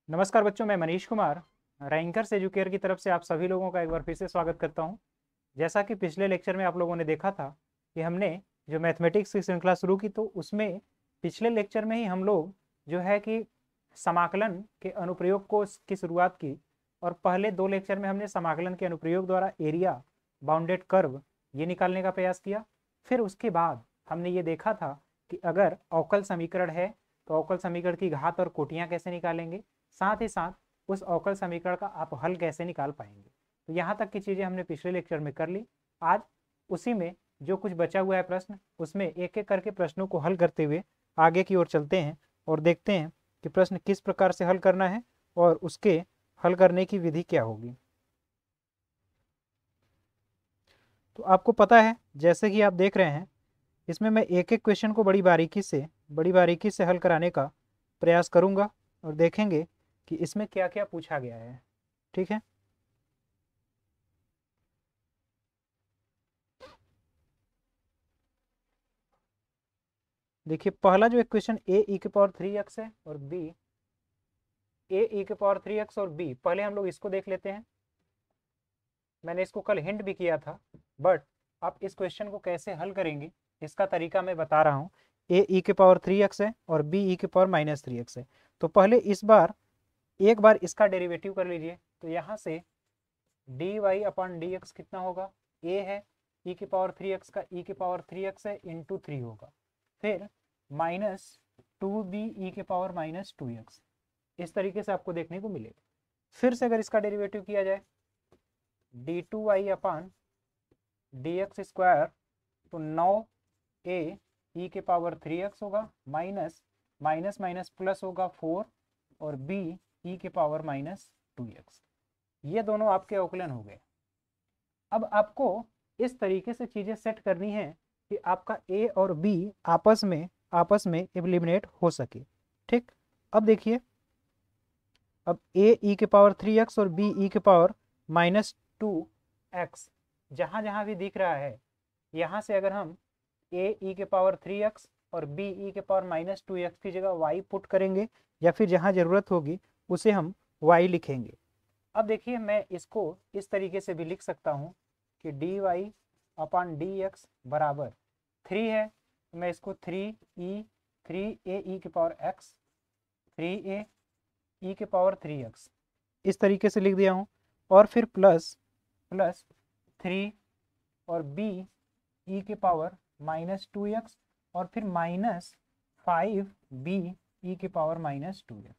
नमस्कार बच्चों, मैं मनीष कुमार रैंकर्स एजुकेयर की तरफ से आप सभी लोगों का एक बार फिर से स्वागत करता हूं। जैसा कि पिछले लेक्चर में आप लोगों ने देखा था कि हमने जो मैथमेटिक्स की श्रृंखला शुरू की, तो उसमें पिछले लेक्चर में ही हम लोग जो है कि समाकलन के अनुप्रयोग को की शुरुआत की। और पहले दो लेक्चर में हमने समाकलन के अनुप्रयोग द्वारा एरिया, बाउंडेड कर्व ये निकालने का प्रयास किया। फिर उसके बाद हमने ये देखा था कि अगर अवकल समीकरण है तो अवकल समीकरण की घात और कोटियां कैसे निकालेंगे, साथ ही साथ उस अवकल समीकरण का आप हल कैसे निकाल पाएंगे। तो यहाँ तक की चीज़ें हमने पिछले लेक्चर में कर ली। आज उसी में जो कुछ बचा हुआ है प्रश्न, उसमें एक एक करके प्रश्नों को हल करते हुए आगे की ओर चलते हैं और देखते हैं कि प्रश्न किस प्रकार से हल करना है और उसके हल करने की विधि क्या होगी। तो आपको पता है, जैसे कि आप देख रहे हैं, इसमें मैं एक एक क्वेश्चन को बड़ी बारीकी से हल कराने का प्रयास करूंगा और देखेंगे कि इसमें क्या क्या पूछा गया है। ठीक है। देखिए, पहला जो इक्वेशन ए ई के पावर 3x है और बी ए ई के पावर 3x और बी, पहले हम लोग इसको देख लेते हैं। मैंने इसको कल हिंट भी किया था, बट आप इस क्वेश्चन को कैसे हल करेंगे इसका तरीका मैं बता रहा हूँ। ए ई के पावर 3x है और बी ई के पावर -3x है। तो पहले एक बार इसका डेरिवेटिव कर लीजिए। तो यहाँ से d y upon d x कितना होगा, ए है ई के पावर 3x का ई के पावर 3x है इंटू 3 होगा। फिर -2b ई के पावर -2x, इस तरीके से आपको देखने को मिलेगा। फिर से अगर इसका डेरिवेटिव किया जाए, d2y upon d x square, तो 9a ई के पावर 3x होगा, माइनस माइनस माइनस प्लस होगा 4 और b ई के पावर -2x। ये दोनों आपके अवकलन हो गए। अब आपको इस तरीके से चीजें सेट करनी है कि आपका ए और बी आपस में एलिमिनेट हो सके। ठीक। अब देखिए, अब ए ई के पावर 3x और बी ई के पावर -2x जहां जहां भी दिख रहा है, यहां से अगर हम ए ई के पावर 3x और बी ई के पावर -2x की जगह y पुट करेंगे, या फिर जहां जरूरत होगी उसे हम y लिखेंगे। अब देखिए, मैं इसको इस तरीके से भी लिख सकता हूँ कि d y upon d x बराबर 3 है, तो मैं इसको 3 ए ई के पावर एक्स, 3a ई के पावर 3x इस तरीके से लिख दिया हूँ। और फिर प्लस प्लस 3 और b ई के पावर -2x और फिर -5b ई के पावर -2x,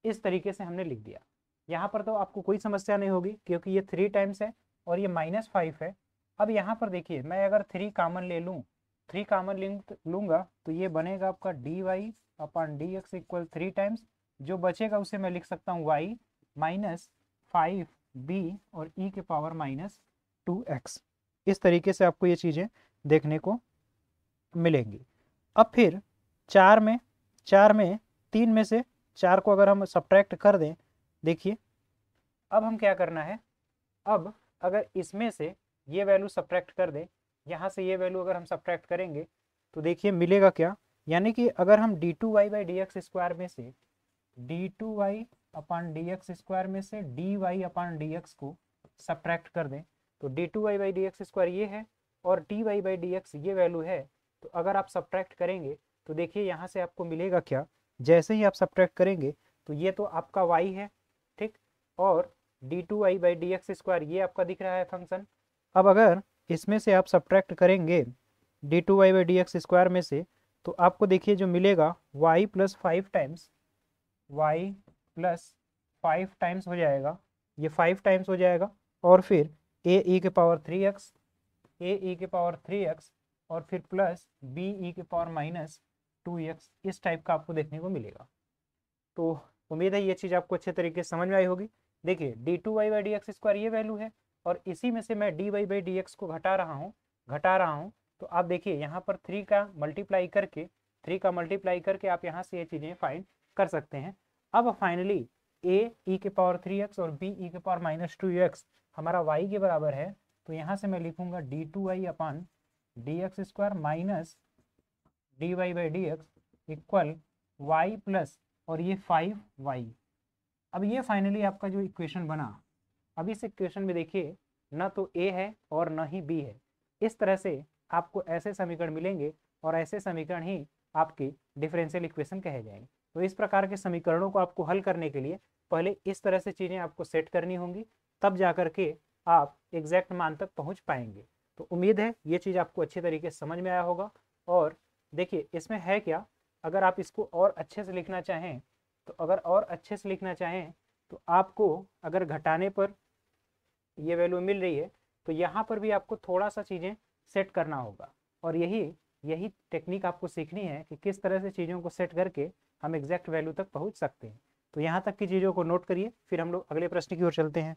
इस तरीके से हमने लिख दिया। यहाँ पर तो आपको कोई समस्या नहीं होगी क्योंकि ये 3 टाइम्स है और ये -5 है। अब यहाँ पर देखिए, मैं अगर 3 कॉमन ले लूँ, 3 कॉमन लूँगा तो ये बनेगा आपका d y upon d x equal 3 times. जो बचेगा उसे मैं लिख सकता हूँ y -5b और e के पावर -2x। इस तरीके से आपको ये चीज़ें देखने को मिलेंगी। अब फिर चार में 3 में से 4 को अगर हम सब्ट्रैक्ट कर दें, देखिए अब हम क्या करना है। अब अगर इसमें से ये वैल्यू सब्ट्रैक्ट कर दें, यहाँ से ये वैल्यू अगर हम सब्ट्रैक्ट करेंगे तो देखिए मिलेगा क्या। यानी कि अगर हम d2y by D x square में से d2y upon d x square में से dy अपॉन डी एक्स को सब्ट्रैक्ट कर दें, तो d2y by D x square ये है और dy बाई डी एक्स ये वैल्यू है। तो अगर आप सब्ट्रैक्ट करेंगे तो देखिए यहाँ से आपको मिलेगा क्या। जैसे ही आप सब्ट्रैक्ट करेंगे तो ये तो आपका y है, ठीक, और d2y by D x square ये आपका दिख रहा है फंक्शन। अब अगर इसमें से आप सब्ट्रैक्ट करेंगे d2y by D x square में से, तो आपको देखिए जो मिलेगा y plus 5 times, y plus 5 times हो जाएगा, ये 5 टाइम्स हो जाएगा। और फिर ए ई के पावर 3x, ए ई के पावर 3x और फिर प्लस बी ई के पावर -2x, इस टाइप का आपको देखने को मिलेगा। तो उम्मीद है ये चीज़ आपको अच्छे तरीके से समझ में आई होगी। देखिए d2y by D x square ये वैल्यू है और इसी में से मैं dy बाई डी एक्स को घटा रहा हूँ। तो आप देखिए यहाँ पर 3 का मल्टीप्लाई करके आप यहाँ से ये चीज़ें फाइंड कर सकते हैं। अब फाइनली ए ई के पावर 3x और बी ई के पावर -2x हमारा y के बराबर है। तो यहाँ से मैं लिखूंगा d2y upon d x square minus dy by D x equal y plus और ये 5y अब ये फाइनली आपका जो इक्वेशन बना, अब इस इक्वेशन में देखिए ना तो ए है और ना ही बी है। इस तरह से आपको ऐसे समीकरण मिलेंगे और ऐसे समीकरण ही आपके डिफरेंशियल इक्वेशन कहे जाएंगे। तो इस प्रकार के समीकरणों को आपको हल करने के लिए पहले इस तरह से चीज़ें आपको सेट करनी होंगी, तब जा करके आप एग्जैक्ट मान तक पहुंच पाएंगे। तो उम्मीद है ये चीज़ आपको अच्छे तरीके से समझ में आया होगा। और देखिए इसमें है क्या, अगर आप इसको और अच्छे से लिखना चाहें तो आपको अगर घटाने पर ये वैल्यू मिल रही है तो यहाँ पर भी आपको थोड़ा सा चीज़ें सेट करना होगा। और यही यही टेक्निक आपको सीखनी है कि किस तरह से चीज़ों को सेट करके हम एग्जैक्ट वैल्यू तक पहुँच सकते हैं। तो यहाँ तक की चीज़ों को नोट करिए, फिर हम लोग अगले प्रश्न की ओर चलते हैं।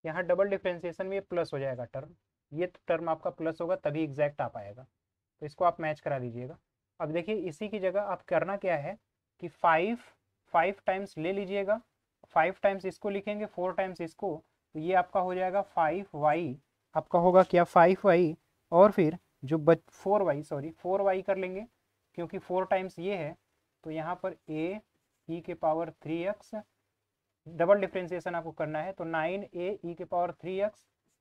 यहाँ डबल डिफ्रेंसिएशन में ये प्लस हो जाएगा टर्म, ये टर्म आपका प्लस होगा तभी एग्जैक्ट आ पाएगा। तो इसको आप मैच करा दीजिएगा। अब देखिए इसी की जगह आप करना क्या है कि 5 टाइम्स ले लीजिएगा, 5 टाइम्स इसको लिखेंगे, 4 टाइम्स इसको, तो ये आपका हो जाएगा 5y, आपका होगा क्या 5y, और फिर जो 4y कर लेंगे क्योंकि 4 टाइम्स ये है, तो यहाँ पर a e के पावर 3x, डबल डिफ्रेंसिएशन आपको करना है तो 9a e के पावर 3x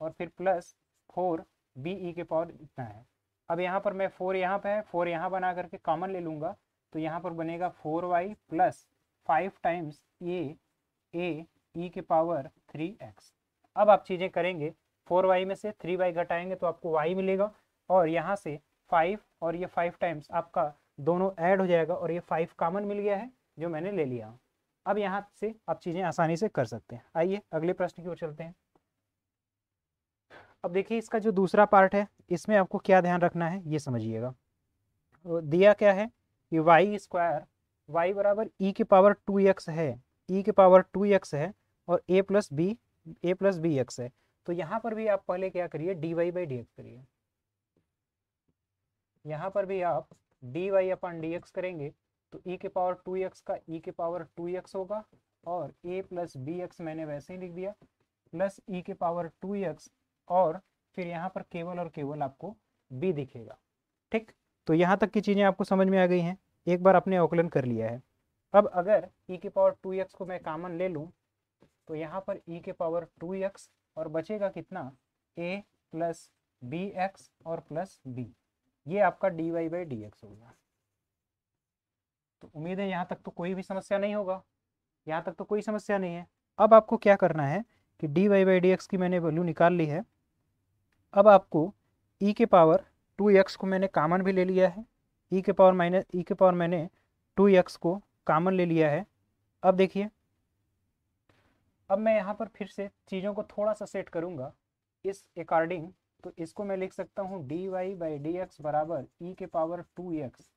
और फिर प्लस 4b e के पावर इतना है। अब यहाँ पर मैं 4 यहाँ पे है, 4 यहाँ बना करके कॉमन ले लूँगा, तो यहाँ पर बनेगा 4y plus 5 times a e के पावर 3x। अब आप चीज़ें करेंगे, 4y में से 3y घटाएंगे तो आपको y मिलेगा, और यहाँ से 5 और ये 5 टाइम्स आपका दोनों ऐड हो जाएगा और ये 5 कॉमन मिल गया है जो मैंने ले लिया। अब यहाँ से आप चीज़ें आसानी से कर सकते हैं। आइए अगले प्रश्न की ओर चलते हैं। अब देखिए इसका जो दूसरा पार्ट है इसमें आपको क्या ध्यान रखना है ये समझिएगा। दिया क्या है कि वाई स्क्वायर, वाई बराबर ई के पावर 2x है, ई के पावर 2x है, और ए प्लस बी एक्स है। तो यहाँ पर भी आप पहले क्या करिए, d Y by D x करिए। यहाँ पर भी आप d y upon d x करेंगे तो e के पावर 2x का e के पावर 2x होगा, और a प्लस बी एक्स मैंने वैसे ही लिख दिया, प्लस e के पावर 2x, और फिर यहाँ पर केवल और केवल आपको b दिखेगा। ठीक, तो यहाँ तक की चीज़ें आपको समझ में आ गई हैं, एक बार आपने अवकलन कर लिया है। अब अगर e के पावर 2x को मैं कॉमन ले लूँ तो यहाँ पर e के पावर 2x और बचेगा कितना, a प्लस बी एक्स और प्लस b, ये आपका d Y by D x होगा। तो उम्मीद है यहाँ तक तो कोई भी समस्या नहीं होगा, यहाँ तक तो कोई समस्या नहीं है। अब आपको क्या करना है कि d Y by D x की मैंने वैल्यू निकाल ली है। अब आपको e के पावर 2x को मैंने कॉमन भी ले लिया है, e के पावर मैंने 2x को कॉमन ले लिया है। अब देखिए, अब मैं यहाँ पर फिर से चीज़ों को थोड़ा सा सेट करूँगा इस अकॉर्डिंग, तो इसको मैं लिख सकता हूँ d Y by D x बराबर ई के पावर 2x।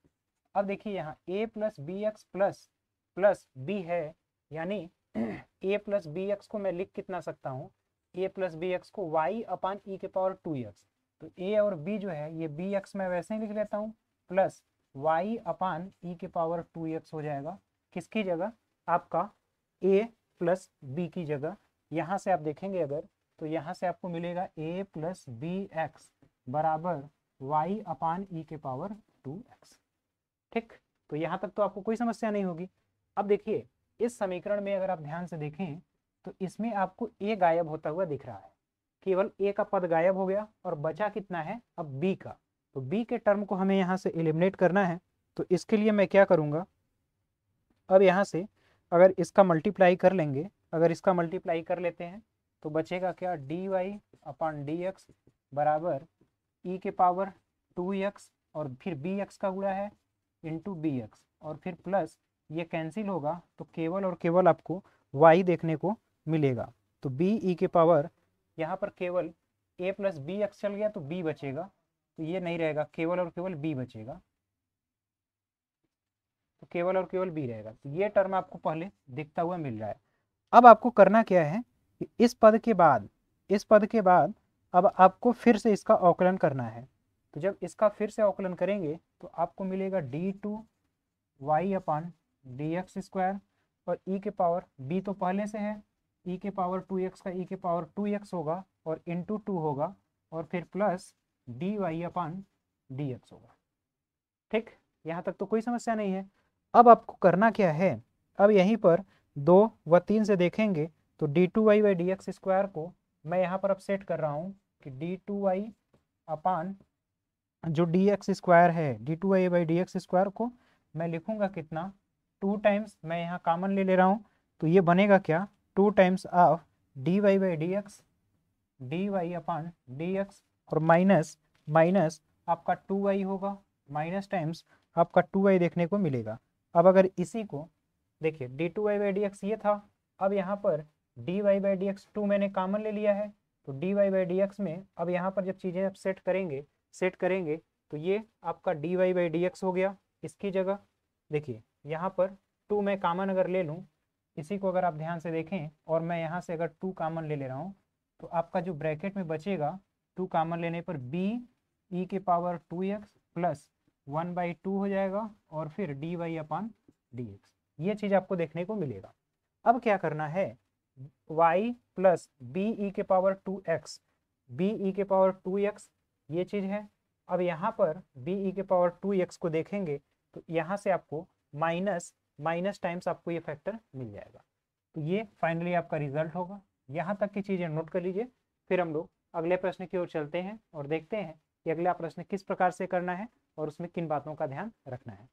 अब देखिए यहाँ a plus b x plus b है, यानी a प्लस बी एक्स को मैं लिख कितना सकता हूँ, a प्लस बी एक्स को y अपान ई के पावर 2x। तो a और b जो है ये बी एक्स मैं वैसे ही लिख लेता हूँ, प्लस y अपान ई के पावर 2x हो जाएगा। किसकी जगह, आपका a प्लस बी की जगह। यहाँ से आप देखेंगे अगर, तो यहाँ से आपको मिलेगा a प्लस बी एक्स बराबर y अपान ई के पावर 2x। ठीक, तो यहाँ तक तो आपको कोई समस्या नहीं होगी। अब देखिए इस समीकरण में अगर आप ध्यान से देखें तो इसमें आपको a गायब होता हुआ दिख रहा है, केवल a का पद गायब हो गया और बचा कितना है अब b का। तो b के टर्म को हमें यहाँ से एलिमिनेट करना है। तो इसके लिए मैं क्या करूँगा, अब यहाँ से अगर इसका मल्टीप्लाई कर लेंगे, अगर इसका मल्टीप्लाई कर लेते हैं तो बचेगा क्या, d Y upon D x बराबर ई के पावर 2x और फिर बी एक्स का गुणा है इंटू बी एक्स, और फिर प्लस ये कैंसिल होगा तो केवल और केवल आपको y देखने को मिलेगा। तो b e के पावर, यहाँ पर केवल a प्लस बी एक्स चल गया तो b बचेगा, तो ये नहीं रहेगा, केवल और केवल b बचेगा, तो केवल और केवल b रहेगा। तो ये टर्म आपको पहले दिखता हुआ मिल रहा है। अब आपको करना क्या है कि इस पद के बाद अब आपको फिर से इसका अवकलन करना है। तो जब इसका फिर से अवकलन करेंगे तो आपको मिलेगा d2y अपान dx², और e के पावर b तो पहले से है, e के पावर 2x का e के पावर 2x होगा और इंटू 2 होगा, और फिर प्लस dy अपान dx होगा। ठीक, यहाँ तक तो कोई समस्या नहीं है। अब आपको करना क्या है, अब यहीं पर 2 व 3 से देखेंगे तो d2y/dx² को मैं यहाँ पर अब सेट कर रहा हूँ कि d2y अपान जो dx² है, d2y/dx² को मैं लिखूंगा कितना, 2 टाइम्स, मैं यहाँ कॉमन ले रहा हूँ तो ये बनेगा क्या, 2 times of dy/dx, dy upon dx, और माइनस माइनस आपका 2y होगा, माइनस टाइम्स आपका 2y देखने को मिलेगा। अब अगर इसी को देखिए d2y/dx ये था, अब यहाँ पर dy/dx 2 मैंने कॉमन ले लिया है, तो dy/dx में अब यहाँ पर जब चीज़ें आप सेट करेंगे तो ये आपका dy/dx हो गया। इसकी जगह देखिए यहाँ पर 2 मैं कॉमन अगर ले लूँ, इसी को अगर आप ध्यान से देखें और मैं यहाँ से अगर 2 कॉमन ले रहा हूँ तो आपका जो ब्रैकेट में बचेगा 2 कॉमन लेने पर b e के पावर 2x प्लस 1/2 हो जाएगा, और फिर dy अपान dx, ये चीज़ आपको देखने को मिलेगा। अब क्या करना है, y प्लस बी ई के पावर 2x, बी ई के पावर 2x ये चीज़ है। अब यहाँ पर बी ई के पावर 2x को देखेंगे तो यहाँ से आपको माइनस माइनस टाइम्स आपको ये फैक्टर मिल जाएगा, तो ये फाइनली आपका रिजल्ट होगा। यहाँ तक की चीज़ें नोट कर लीजिए, फिर हम लोग अगले प्रश्न की ओर चलते हैं और देखते हैं कि अगला प्रश्न किस प्रकार से करना है और उसमें किन बातों का ध्यान रखना है।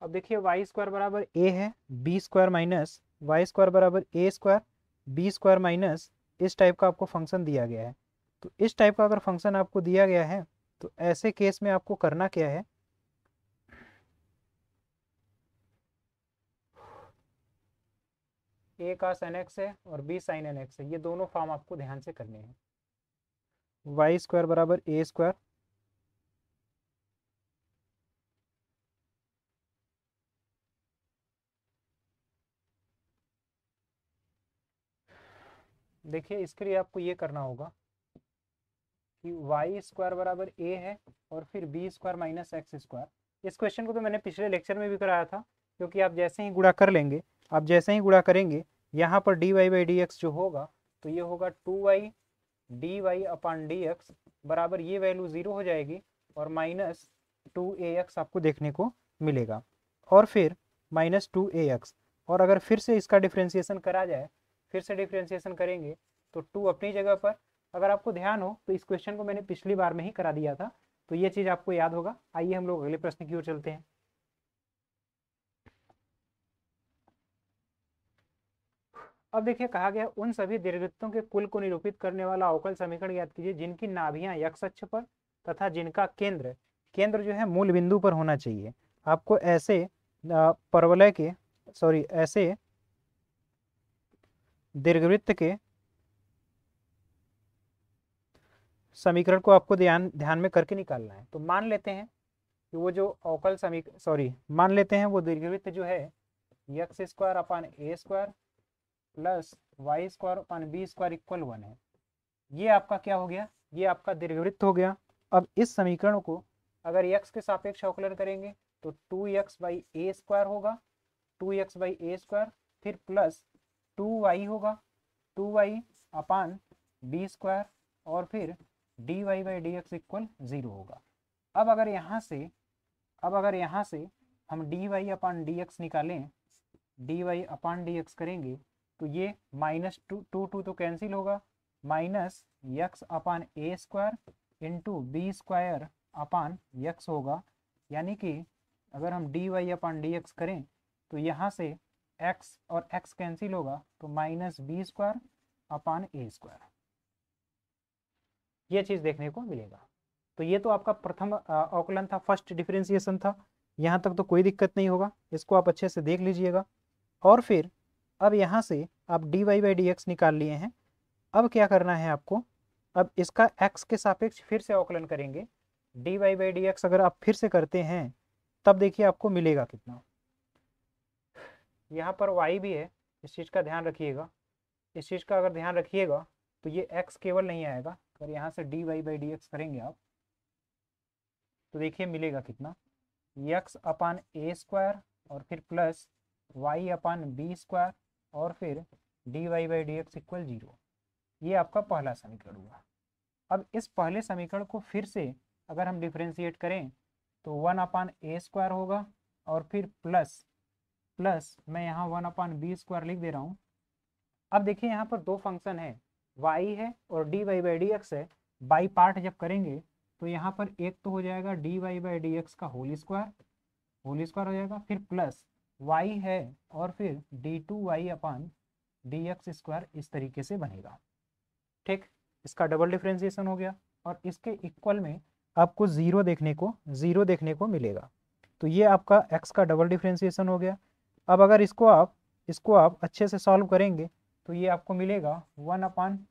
अब देखिए y² बराबर a है, b² माइनस y² बराबर a², b² माइनस इस टाइप का आपको फंक्शन दिया गया है। तो इस टाइप का अगर फंक्शन आपको दिया गया है तो ऐसे केस में आपको करना क्या है, a का sin x है और b sin nx है, ये दोनों फॉर्म आपको ध्यान से करने हैं। y² बराबर a², देखिए इसके लिए आपको ये करना होगा कि y² बराबर a है और फिर b² माइनस x²। इस क्वेश्चन को तो मैंने पिछले लेक्चर में भी कराया था, क्योंकि आप जैसे ही गुणा कर लेंगे, आप जैसे ही गुणा करेंगे यहाँ पर dy/dx जो होगा तो ये होगा 2y dy अपान dx बराबर ये वैल्यू 0 हो जाएगी और माइनस 2ax आपको देखने को मिलेगा, और फिर माइनस 2ax, और अगर फिर से इसका डिफ्रेंसिएशन करा जाए, फिर से डिफ्रेंसिएशन करेंगे तो 2 अपनी जगह पर। अगर आपको ध्यान हो तो इस क्वेश्चन को मैंने पिछली बार में ही करा दिया था, तो ये चीज़ आपको याद होगा। आइए हम लोग अगले प्रश्न की ओर चलते हैं। अब देखिए कहा गया उन सभी दीर्घवृत्तों के कुल को निरूपित करने वाला अवकल समीकरण याद कीजिए जिनकी नाभियां x अक्ष पर तथा जिनका केंद्र केंद्र जो है मूल बिंदु पर होना चाहिए। आपको ऐसे परवलय के ऐसे दीर्घवृत्त के समीकरण को आपको ध्यान में करके निकालना है। तो मान लेते हैं कि वो जो अवकल मान लेते हैं वो दीर्घवृत्त जो है x² अपान a² प्लस y² अपान b² इक्वल 1 है। ये आपका क्या हो गया, ये आपका दीर्घवृत्त हो गया। अब इस समीकरण को अगर x के सापेक्ष अवकलन करेंगे तो 2x/a² होगा, 2x/a², फिर प्लस 2y होगा, 2y अपान b², और फिर dy/dx इक्वल 0 होगा। अब अगर यहाँ से हम dy अपान dx निकालें, dy अपान dx करेंगे तो ये माइनस 2 तो कैंसिल होगा, माइनस x अपान a² इंटू b² अपान x होगा। यानी कि अगर हम dy अपान dx करें तो यहाँ से x और x कैंसिल होगा तो माइनस b² अपान a², ये चीज़ देखने को मिलेगा। तो ये तो आपका प्रथम अवकलन था, फर्स्ट डिफरेंशिएशन था। यहाँ तक तो कोई दिक्कत नहीं होगा, इसको आप अच्छे से देख लीजिएगा। और फिर अब यहाँ से आप dy/dx निकाल लिए हैं। अब क्या करना है आपको, अब इसका x के सापेक्ष फिर से अवकलन करेंगे। dy/dx अगर आप फिर से करते हैं तब देखिए आपको मिलेगा कितना, यहाँ पर y भी है, इस चीज़ का ध्यान रखिएगा, इस चीज़ का अगर ध्यान रखिएगा तो ये x केवल नहीं आएगा, अगर यहाँ से dy बाई डी एक्स करेंगे आप तो देखिए मिलेगा कितना, x अपान ए स्क्वायर और फिर प्लस y अपान बी स्क्वायर और फिर dy by D x equal 0। ये आपका पहला समीकरण हुआ। अब इस पहले समीकरण को फिर से अगर हम डिफ्रेंशिएट करें तो 1 अपान ए स्क्वायर होगा और फिर प्लस मैं यहाँ 1 अपान बी स्क्वायर लिख दे रहा हूँ। अब देखिए यहाँ पर दो फंक्शन है, y है और dy बाई डी एक्स है। बाई पार्ट जब करेंगे तो यहाँ पर एक तो हो जाएगा dy बाई डी एक्स का होल स्क्वायर हो जाएगा, फिर प्लस y है और फिर d2y अपान डी एक्स स्क्वायर इस तरीके से बनेगा। ठीक, इसका डबल डिफ्रेंसिएशन हो गया और इसके इक्वल में आपको जीरो देखने को मिलेगा। तो ये आपका x का डबल डिफ्रेंसिएशन हो गया। अब अगर इसको आप अच्छे से सॉल्व करेंगे तो ये आपको मिलेगा 1 अपान,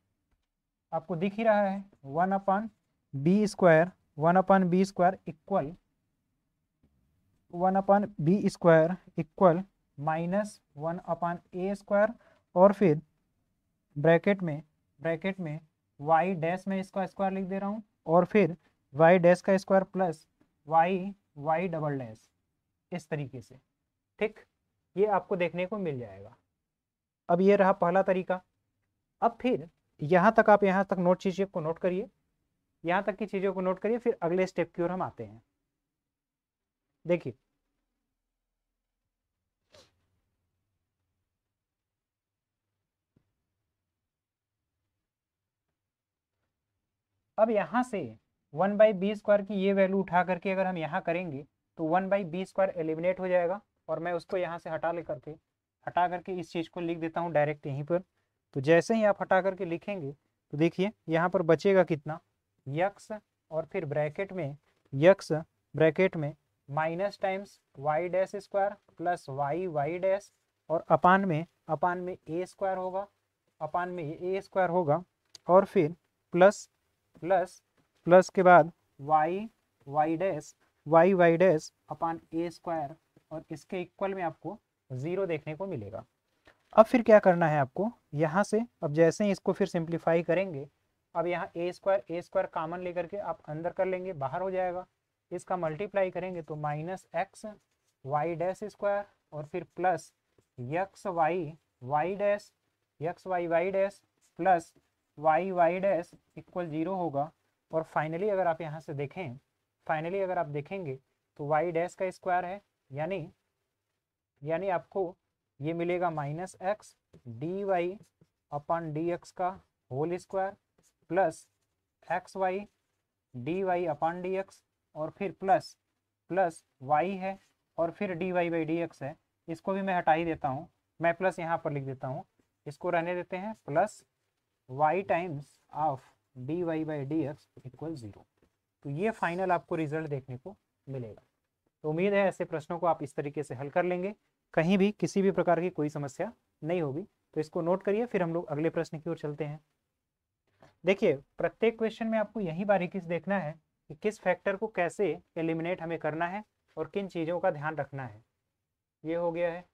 आपको दिख ही रहा है 1 अपान b square equal minus 1 upon a square और फिर ब्रैकेट में y डैश में इसका स्क्वायर लिख दे रहा हूँ और फिर y डैश का square plus y double dash इस तरीके से। ठीक, ये आपको देखने को मिल जाएगा। अब ये रहा पहला तरीका। अब फिर यहाँ तक चीज़ों को नोट करिए, यहाँ तक की चीज़ों को नोट करिए, फिर अगले स्टेप की ओर हम आते हैं। देखिए अब यहाँ से 1 बाई बी स्क्वायर की ये वैल्यू उठा करके अगर हम यहाँ करेंगे तो 1 बाई बी स्क्वायर एलिमिनेट हो जाएगा और मैं उसको यहाँ से हटा करके इस चीज़ को लिख देता हूँ डायरेक्ट यहीं पर। तो जैसे ही आप हटा करके लिखेंगे तो देखिए यहाँ पर बचेगा कितना, यक्स और फिर ब्रैकेट में minus times y dash square plus y dash और अपान में ए स्क्वायर होगा और फिर प्लस के बाद Y dash upon a square और इसके इक्वल में आपको 0 देखने को मिलेगा। अब फिर क्या करना है आपको, यहाँ से अब जैसे ही इसको फिर सिंप्लीफाई करेंगे, अब यहाँ ए स्क्वायर कॉमन लेकर के आप अंदर कर लेंगे, बाहर हो जाएगा। इसका मल्टीप्लाई करेंगे तो minus x y dash square और फिर plus x y dash plus y dash equal 0 होगा। और फाइनली अगर आप यहाँ से देखें, देखेंगे तो वाई डैश का स्क्वायर है, यानी आपको ये मिलेगा minus X D Y upon D X का whole square plus X Y D Y upon D x और फिर प्लस वाई है और फिर D Y by D x है। इसको भी मैं हटा ही देता हूँ, मैं प्लस यहाँ पर लिख देता हूँ, इसको रहने देते हैं, plus Y times of D Y by D x equal 0। तो ये फाइनल आपको रिजल्ट देखने को मिलेगा। तो उम्मीद है ऐसे प्रश्नों को आप इस तरीके से हल कर लेंगे, कहीं भी किसी भी प्रकार की कोई समस्या नहीं होगी। तो इसको नोट करिए, फिर हम लोग अगले प्रश्न की ओर चलते हैं। देखिए प्रत्येक क्वेश्चन में आपको यही बारीकी से देखना है कि किस फैक्टर को कैसे एलिमिनेट हमें करना है और किन चीज़ों का ध्यान रखना है। ये हो गया है।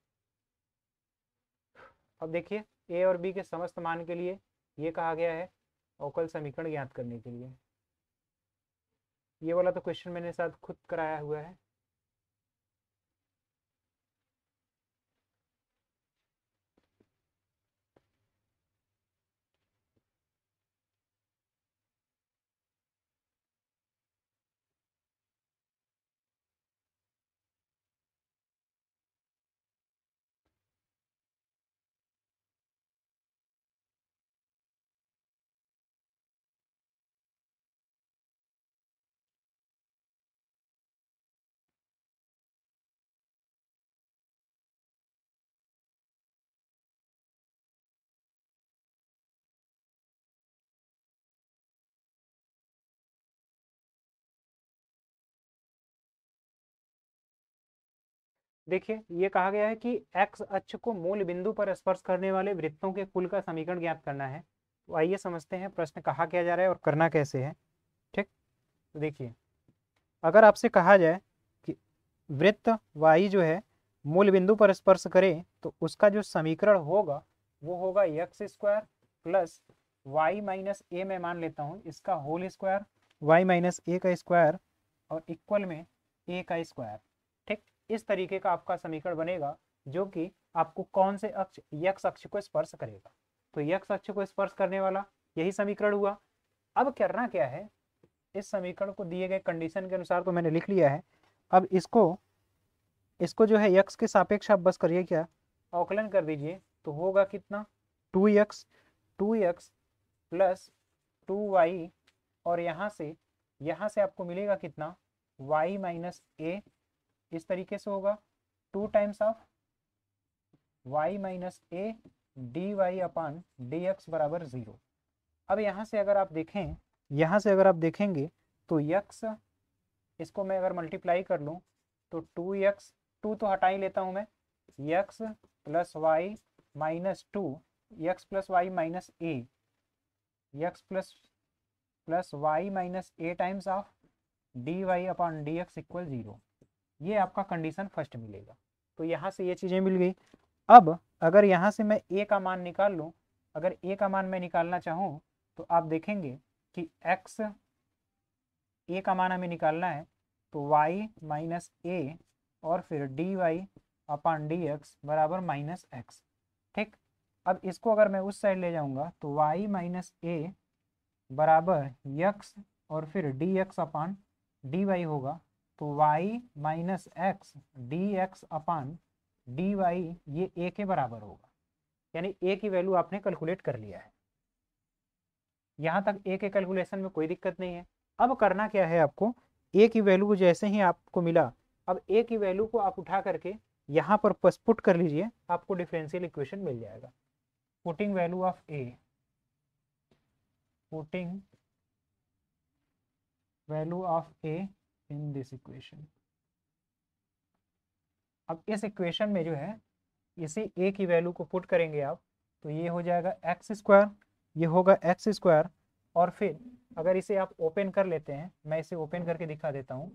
अब देखिए ए और बी के समस्त मान के लिए ये कहा गया है अवकल समीकरण ज्ञात करने के लिए। ये वाला तो क्वेश्चन मैंने साथ खुद कराया हुआ है। देखिए ये कहा गया है कि x अक्ष को मूल बिंदु पर स्पर्श करने वाले वृत्तों के कुल का समीकरण ज्ञात करना है। तो आइए समझते हैं प्रश्न कहा क्या जा रहा है और करना कैसे है। ठीक, तो देखिए अगर आपसे कहा जाए कि वृत्त y जो है मूल बिंदु पर स्पर्श करे तो उसका जो समीकरण होगा वो होगा X square plus Y minus A, मैं मान लेता हूँ इसका whole square, Y minus A का स्क्वायर और इक्वल में ए का स्क्वायर। ठीक, इस तरीके का आपका समीकरण बनेगा जो कि आपको कौन से अक्ष, यक्स अक्ष को स्पर्श करेगा। तो यक्स अक्ष को स्पर्श करने वाला यही समीकरण हुआ। अब करना क्या है, इस समीकरण को दिए गए कंडीशन के अनुसार तो मैंने लिख लिया है। अब इसको जो है यक्स के सापेक्ष आप बस करिए क्या, अवकलन कर दीजिए। तो होगा कितना, 2x प्लस 2y, और यहाँ से आपको मिलेगा कितना, y माइनस ए। इस तरीके से होगा 2 times of y minus a d Y upon D x बराबर 0। अब यहाँ से अगर आप देखेंगे तो यक्स, इसको मैं अगर मल्टीप्लाई कर लूँ तो 2x, 2 तो हटा ही लेता हूँ मैं, x plus Y minus 2, x plus Y minus a, x plus Y minus a times of D y upon d x equal 0। ये आपका कंडीशन फर्स्ट मिलेगा। तो यहाँ से ये चीज़ें मिल गई। अब अगर यहाँ से मैं ए का मान निकाल लूँ, अगर ए का मान मैं निकालना चाहूँ तो आप देखेंगे कि x, ए का मान हमें निकालना है तो y माइनस ए और फिर D Y upon D x बराबर माइनस एक्स। ठीक, अब इसको अगर मैं उस साइड ले जाऊंगा तो y माइनस ए बराबर यक्स और फिर D X upon D Y होगा। तो y minus X D X upon D Y ये a के बराबर होगा, यानी a की वैल्यू आपने कैलकुलेट कर लिया है। यहाँ तक a के कैलकुलेशन में कोई दिक्कत नहीं है। अब करना क्या है आपको, a की वैल्यू जैसे ही आपको मिला, अब a की वैल्यू को आप उठा करके यहाँ पर पुट कर लीजिए, आपको डिफरेंशियल इक्वेशन मिल जाएगा। Putting value of a, putting value of a in this equation. अब इस इक्वेशन में जो है इसी a की वैल्यू को पुट करेंगे आप, तो ये हो जाएगा एक्स स्क्वायर, ये होगा एक्स स्क्वायर, और फिर अगर इसे आप ओपन कर लेते हैं, मैं इसे ओपन करके दिखा देता हूँ,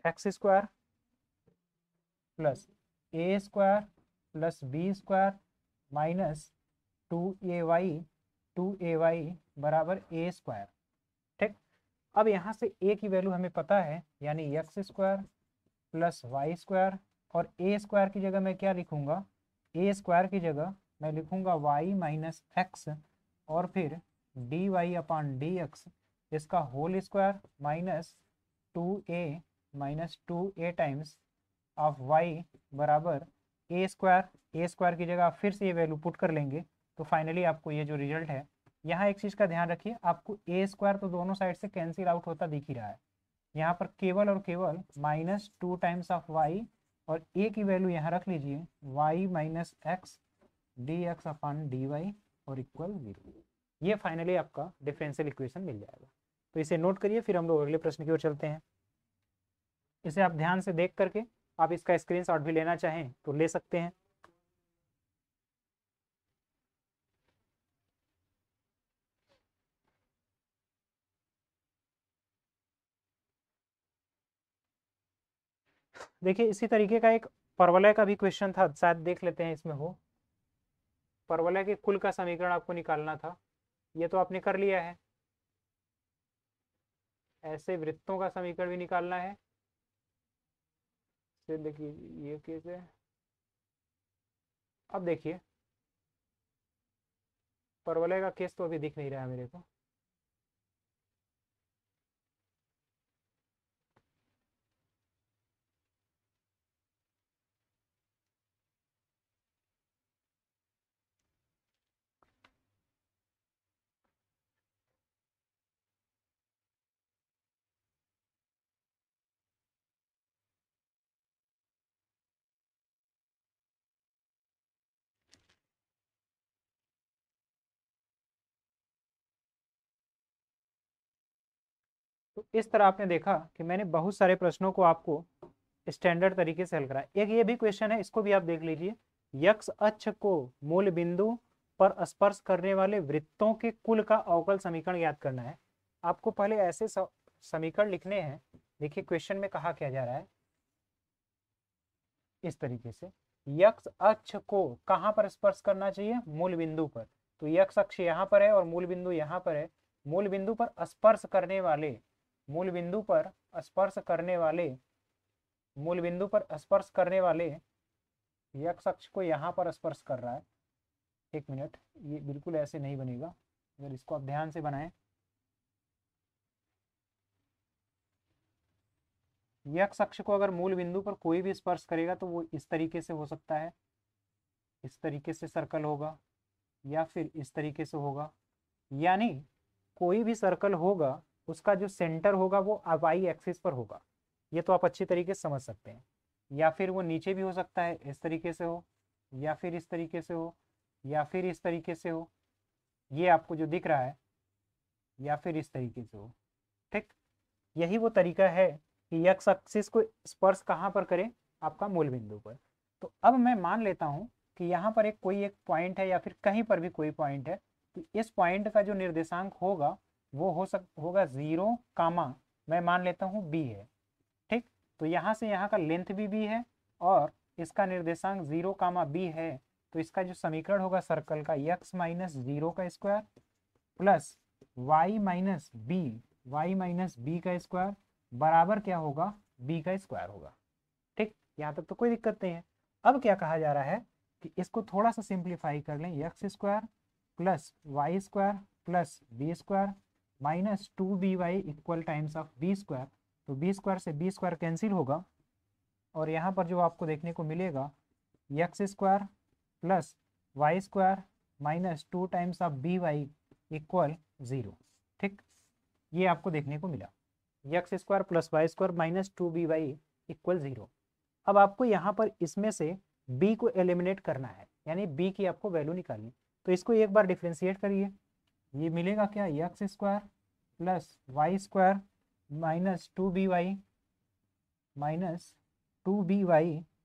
x square plus A square plus B square minus 2ay बराबर ए स्क्वायर। ठीक, अब यहाँ से a की वैल्यू हमें पता है, यानी x square plus y square, और ए स्क्वायर की जगह मैं क्या लिखूंगा, ए स्क्वायर की जगह मैं लिखूंगा वाई माइनस एक्स और फिर D Y upon D x, इसका whole square minus 2a times of y बराबर ए स्क्वायर की जगह आप फिर से ये वैल्यू पुट कर लेंगे। तो फाइनली आपको ये जो रिजल्ट है, यहाँ एक चीज़ का ध्यान रखिए, आपको ए स्क्वायर तो दोनों साइड से कैंसिल आउट होता दिख ही रहा है, यहाँ पर केवल और केवल माइनस 2 टाइम्स ऑफ वाई, और ए की वैल्यू यहाँ रख लीजिए Y minus X D X upon D Y और इक्वल 0। ये फाइनली आपका डिफरेंशियल इक्वेशन मिल जाएगा। तो इसे नोट करिए, फिर हम लोग अगले प्रश्न की ओर चलते हैं। इसे आप ध्यान से देख करके आप इसका स्क्रीनशॉट भी लेना चाहें तो ले सकते हैं। देखिए इसी तरीके का एक परवलय का भी क्वेश्चन था, शायद देख लेते हैं इसमें हो। परवलय के कुल का समीकरण आपको निकालना था, ये तो आपने कर लिया है। ऐसे वृत्तों का समीकरण भी निकालना है, देखिए ये केस है। अब देखिए परवलय का केस तो अभी दिख नहीं रहा है मेरे को। तो इस तरह आपने देखा कि मैंने बहुत सारे प्रश्नों को आपको स्टैंडर्ड तरीके से हल कराया। एक ये भी क्वेश्चन है, इसको भी आप देख लीजिए। यक्स अक्ष को मूल बिंदु पर स्पर्श करने वाले वृत्तों के कुल का अवकल समीकरण याद करना है। आपको पहले ऐसे समीकरण लिखने हैं। देखिए क्वेश्चन में कहा क्या जा रहा है, इस तरीके से यक्ष अक्ष को कहाँ पर स्पर्श करना चाहिए, मूल बिंदु पर। तो यक्ष अक्ष यहाँ पर है और मूल बिंदु यहाँ पर है। मूल बिंदु पर स्पर्श करने वाले, मूल बिंदु पर स्पर्श करने वाले, मूल बिंदु पर स्पर्श करने वाले यक्ष अक्ष को यहाँ पर स्पर्श कर रहा है। एक मिनट, ये बिल्कुल ऐसे नहीं बनेगा, अगर इसको आप ध्यान से बनाएं। यक्ष अक्ष को अगर मूल बिंदु पर कोई भी स्पर्श करेगा तो वो इस तरीके से हो सकता है, इस तरीके से सर्कल होगा, या फिर इस तरीके से होगा। यानी कोई भी सर्कल होगा उसका जो सेंटर होगा वो वाई एक्सिस पर होगा। ये तो आप अच्छी तरीके से समझ सकते हैं। या फिर वो नीचे भी हो सकता है, इस तरीके से हो, या फिर इस तरीके से हो, या फिर इस तरीके से हो, ये आपको जो दिख रहा है, या फिर इस तरीके से हो। ठीक, यही वो तरीका है कि एक्स एक्सिस को स्पर्श कहाँ पर करें, आपका मूल बिंदु पर। तो अब मैं मान लेता हूँ कि यहाँ पर कोई एक पॉइंट है, या फिर कहीं पर भी कोई पॉइंट है, तो इस पॉइंट का जो निर्देशांक होगा वो होगा 0, मैं मान लेता हूँ b है। ठीक, तो यहाँ से यहाँ का लेंथ भी b है और इसका निर्देशांक 0, b है। तो इसका जो समीकरण होगा सर्कल का, x माइनस 0 का square plus y minus b का स्क्वायर बराबर क्या होगा, b का स्क्वायर होगा। ठीक, यहाँ तक तो कोई दिक्कत नहीं है। अब क्या कहा जा रहा है कि इसको थोड़ा सा सिंप्लीफाई कर लें, x square plus y square plus B square minus 2by equal times of b square. तो बी स्क्वायर से बी स्क्वायर कैंसिल होगा और यहाँ पर जो आपको देखने को मिलेगा x square plus y square minus 2 times of b y equal 0। ठीक, ये आपको देखने को मिला, x square plus y square minus 2by equal 0। अब आपको यहाँ पर इसमें से b को एलिमिनेट करना है, यानी b की आपको वैल्यू निकालनी। तो इसको एक बार डिफ्रेंशिएट करिए, ये मिलेगा क्या, x square plus y square minus 2by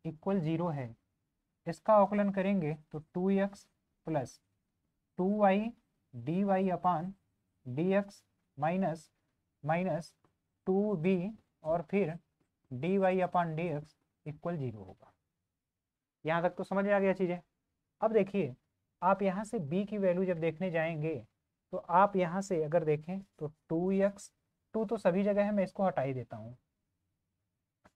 equal 0 है। इसका अवकलन करेंगे तो 2x plus 2y dy upon dx minus 2b और फिर dy अपान dx इक्वल 0 होगा। यहाँ तक तो समझ में आ गया चीज़ें। अब देखिए, आप यहाँ से b की वैल्यू जब देखने जाएंगे तो आप यहाँ से अगर देखें तो 2x, 2 तो सभी जगह है, मैं इसको हटा ही देता हूँ।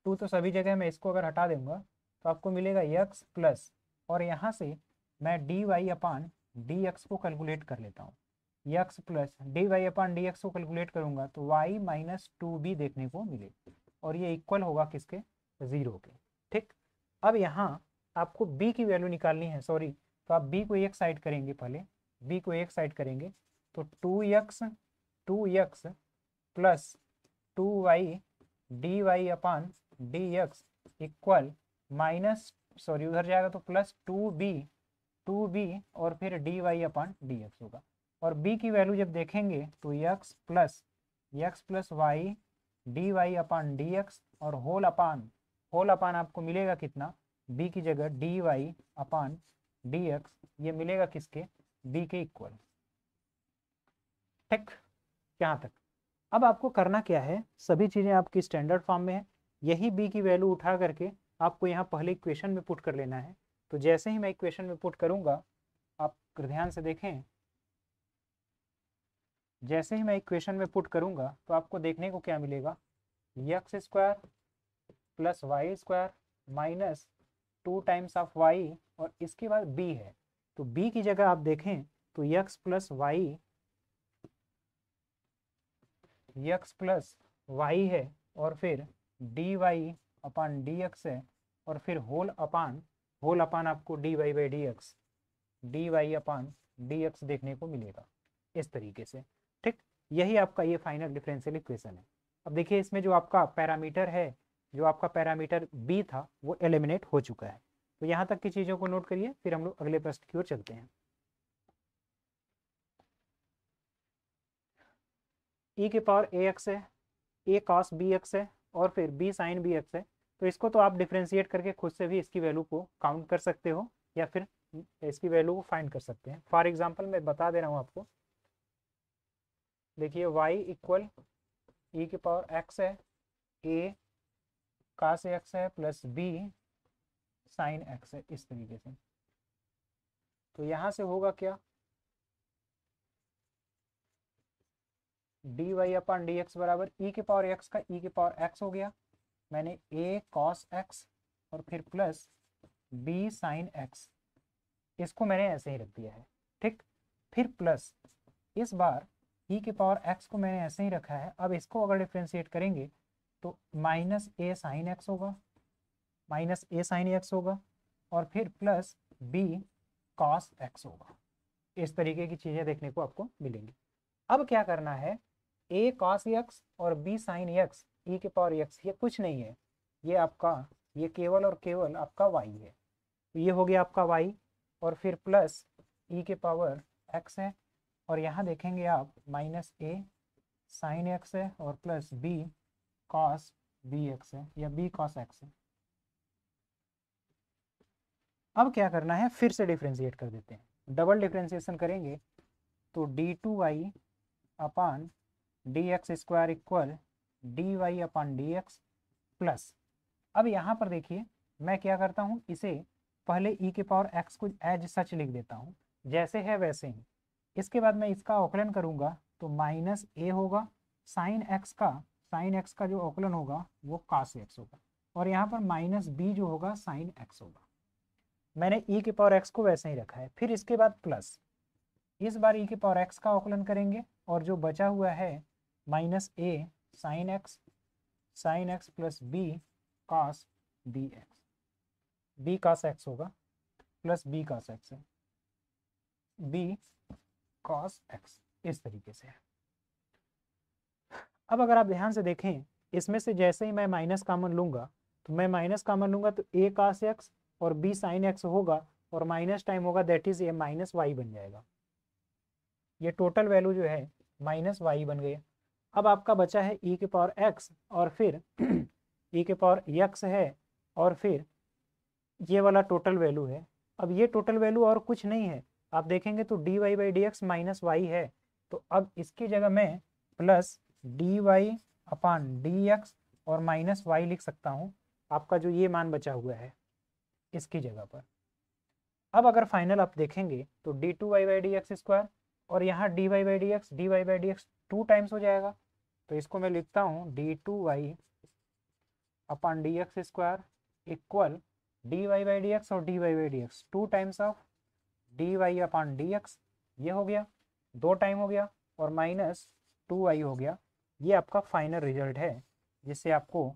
2 तो सभी जगह मैं इसको अगर हटा दूंगा तो आपको मिलेगा x प्लस, और यहाँ से मैं dy अपान dx को कैलकुलेट कर लेता हूँ। x plus dy upon dx को कैलकुलेट करूंगा तो y माइनस 2b देखने को मिले, और ये इक्वल होगा किसके, 0 के। ठीक, अब यहाँ आपको b की वैल्यू निकालनी है, सॉरी, तो आप b को एक साइड करेंगे, पहले b को एक साइड करेंगे तो 2x plus 2y dy upon dx equal minus, sorry उधर जाएगा तो प्लस 2b और फिर dy अपान dx होगा। और b की वैल्यू जब देखेंगे तो x plus y dy upon dx और होल अपान आपको मिलेगा कितना, b की जगह dy अपान dx, ये मिलेगा किसके, b के इक्वल। ठीक, यहाँ तक। अब आपको करना क्या है, सभी चीज़ें आपकी स्टैंडर्ड फॉर्म में है, यही b की वैल्यू उठा करके आपको यहाँ पहले इक्वेशन में पुट कर लेना है। तो जैसे ही मैं इक्वेशन में पुट करूँगा, आप ध्यान से देखें, जैसे ही मैं इक्वेशन में पुट करूँगा तो आपको देखने को क्या मिलेगा, x square plus y square minus 2 times of y और इसके बाद b है। तो b की जगह आप देखें तो x प्लस वाई है और फिर dy अपान dx है और फिर होल अपान आपको dy by dy upon dx देखने को मिलेगा इस तरीके से। ठीक, यही आपका ये फाइनल डिफरेंशियल इक्वेशन है। अब देखिए, इसमें जो आपका पैरामीटर है, जो आपका पैरामीटर b था वो एलिमिनेट हो चुका है। तो यहाँ तक की चीज़ों को नोट करिए, फिर हम लोग अगले प्रश्न की ओर चलते हैं। e के पावर ax है, a cos bx है और फिर b sin bx है। तो इसको तो आप डिफ्रेंशिएट करके खुद से भी इसकी वैल्यू को काउंट कर सकते हो या फिर इसकी वैल्यू को फाइंड कर सकते हैं। फॉर एग्जांपल मैं बता दे रहा हूँ आपको, देखिए y इक्वल e के पावर x है, a cos x है प्लस b साइन एक्स है, इस तरीके से। तो यहाँ से होगा क्या, d y upon d x बराबर ई के पावर एक्स का ई के पावर एक्स हो गया, मैंने ए कॉस एक्स और फिर प्लस बी साइन एक्स, इसको मैंने ऐसे ही रख दिया है। ठीक, फिर प्लस इस बार ई के पावर एक्स को मैंने ऐसे ही रखा है। अब इसको अगर डिफ्रेंशिएट करेंगे तो माइनस ए साइन एक्स होगा, माइनस ए साइन एक्स होगा, और फिर प्लस बी कॉस एक्स होगा। इस तरीके की चीज़ें देखने को आपको मिलेंगी। अब क्या करना है, ए कॉस एक्स और बी साइन एक्स ई के पावर एक्स, ये कुछ नहीं है, ये आपका, ये केवल और केवल आपका वाई है। तो ये हो गया आपका वाई, और फिर प्लस ई के पावर एक्स है, और यहाँ देखेंगे आप माइनस ए साइन एक्स है और plus B cos B x है या बी कॉस एक्स है। अब क्या करना है, फिर से डिफ्रेंशिएट कर देते हैं। डबल डिफ्रेंशिएशन करेंगे तो D two Y upon D x square equal D Y upon D x plus, अब यहाँ पर देखिए मैं क्या करता हूँ, इसे पहले e के पावर x को एज सच लिख देता हूँ, जैसे है वैसे ही। इसके बाद मैं इसका अवकलन करूँगा तो माइनस ए होगा, साइन एक्स का जो अवकलन होगा वो cos x होगा, और यहाँ पर माइनस बी जो होगा साइन x होगा। मैंने e के पावर x को वैसे ही रखा है। फिर इसके बाद प्लस, इस बार e के पावर x का अवकलन करेंगे, और जो बचा हुआ है minus A sine X plus B cos B X, B cos X होगा प्लस बी कॉस एक्स है, बी कॉस एक्स, इस तरीके से। अब अगर आप ध्यान से देखें, इसमें से जैसे ही मैं माइनस कॉमन लूंगा तो मैं माइनस कॉमन लूंगा तो ए कॉस एक्स और बी साइन एक्स होगा, और माइनस टाइम होगा, that is a minus y बन जाएगा। ये टोटल वैल्यू जो है माइनस वाई बन गई। अब आपका बचा है ई के पावर एक्स और फिर ई के पावर एक्स है, और फिर ये वाला टोटल वैल्यू है। अब ये टोटल वैल्यू और कुछ नहीं है, आप देखेंगे तो d Y by D x minus y है। तो अब इसकी जगह मैं plus d Y upon D x और माइनस वाई लिख सकता हूँ, आपका जो ये मान बचा हुआ है इसकी जगह पर। अब अगर फाइनल आप देखेंगे तो D two Y by D x square, और यहाँ D Y by D X 2 times हो जाएगा। तो इसको मैं लिखता हूँ D two Y upon D x square equal D Y by D x और D Y by D X 2 times of D Y upon D X, ये हो गया 2 टाइम हो गया, और माइनस 2y हो गया। ये आपका फाइनल रिजल्ट है, जिससे आपको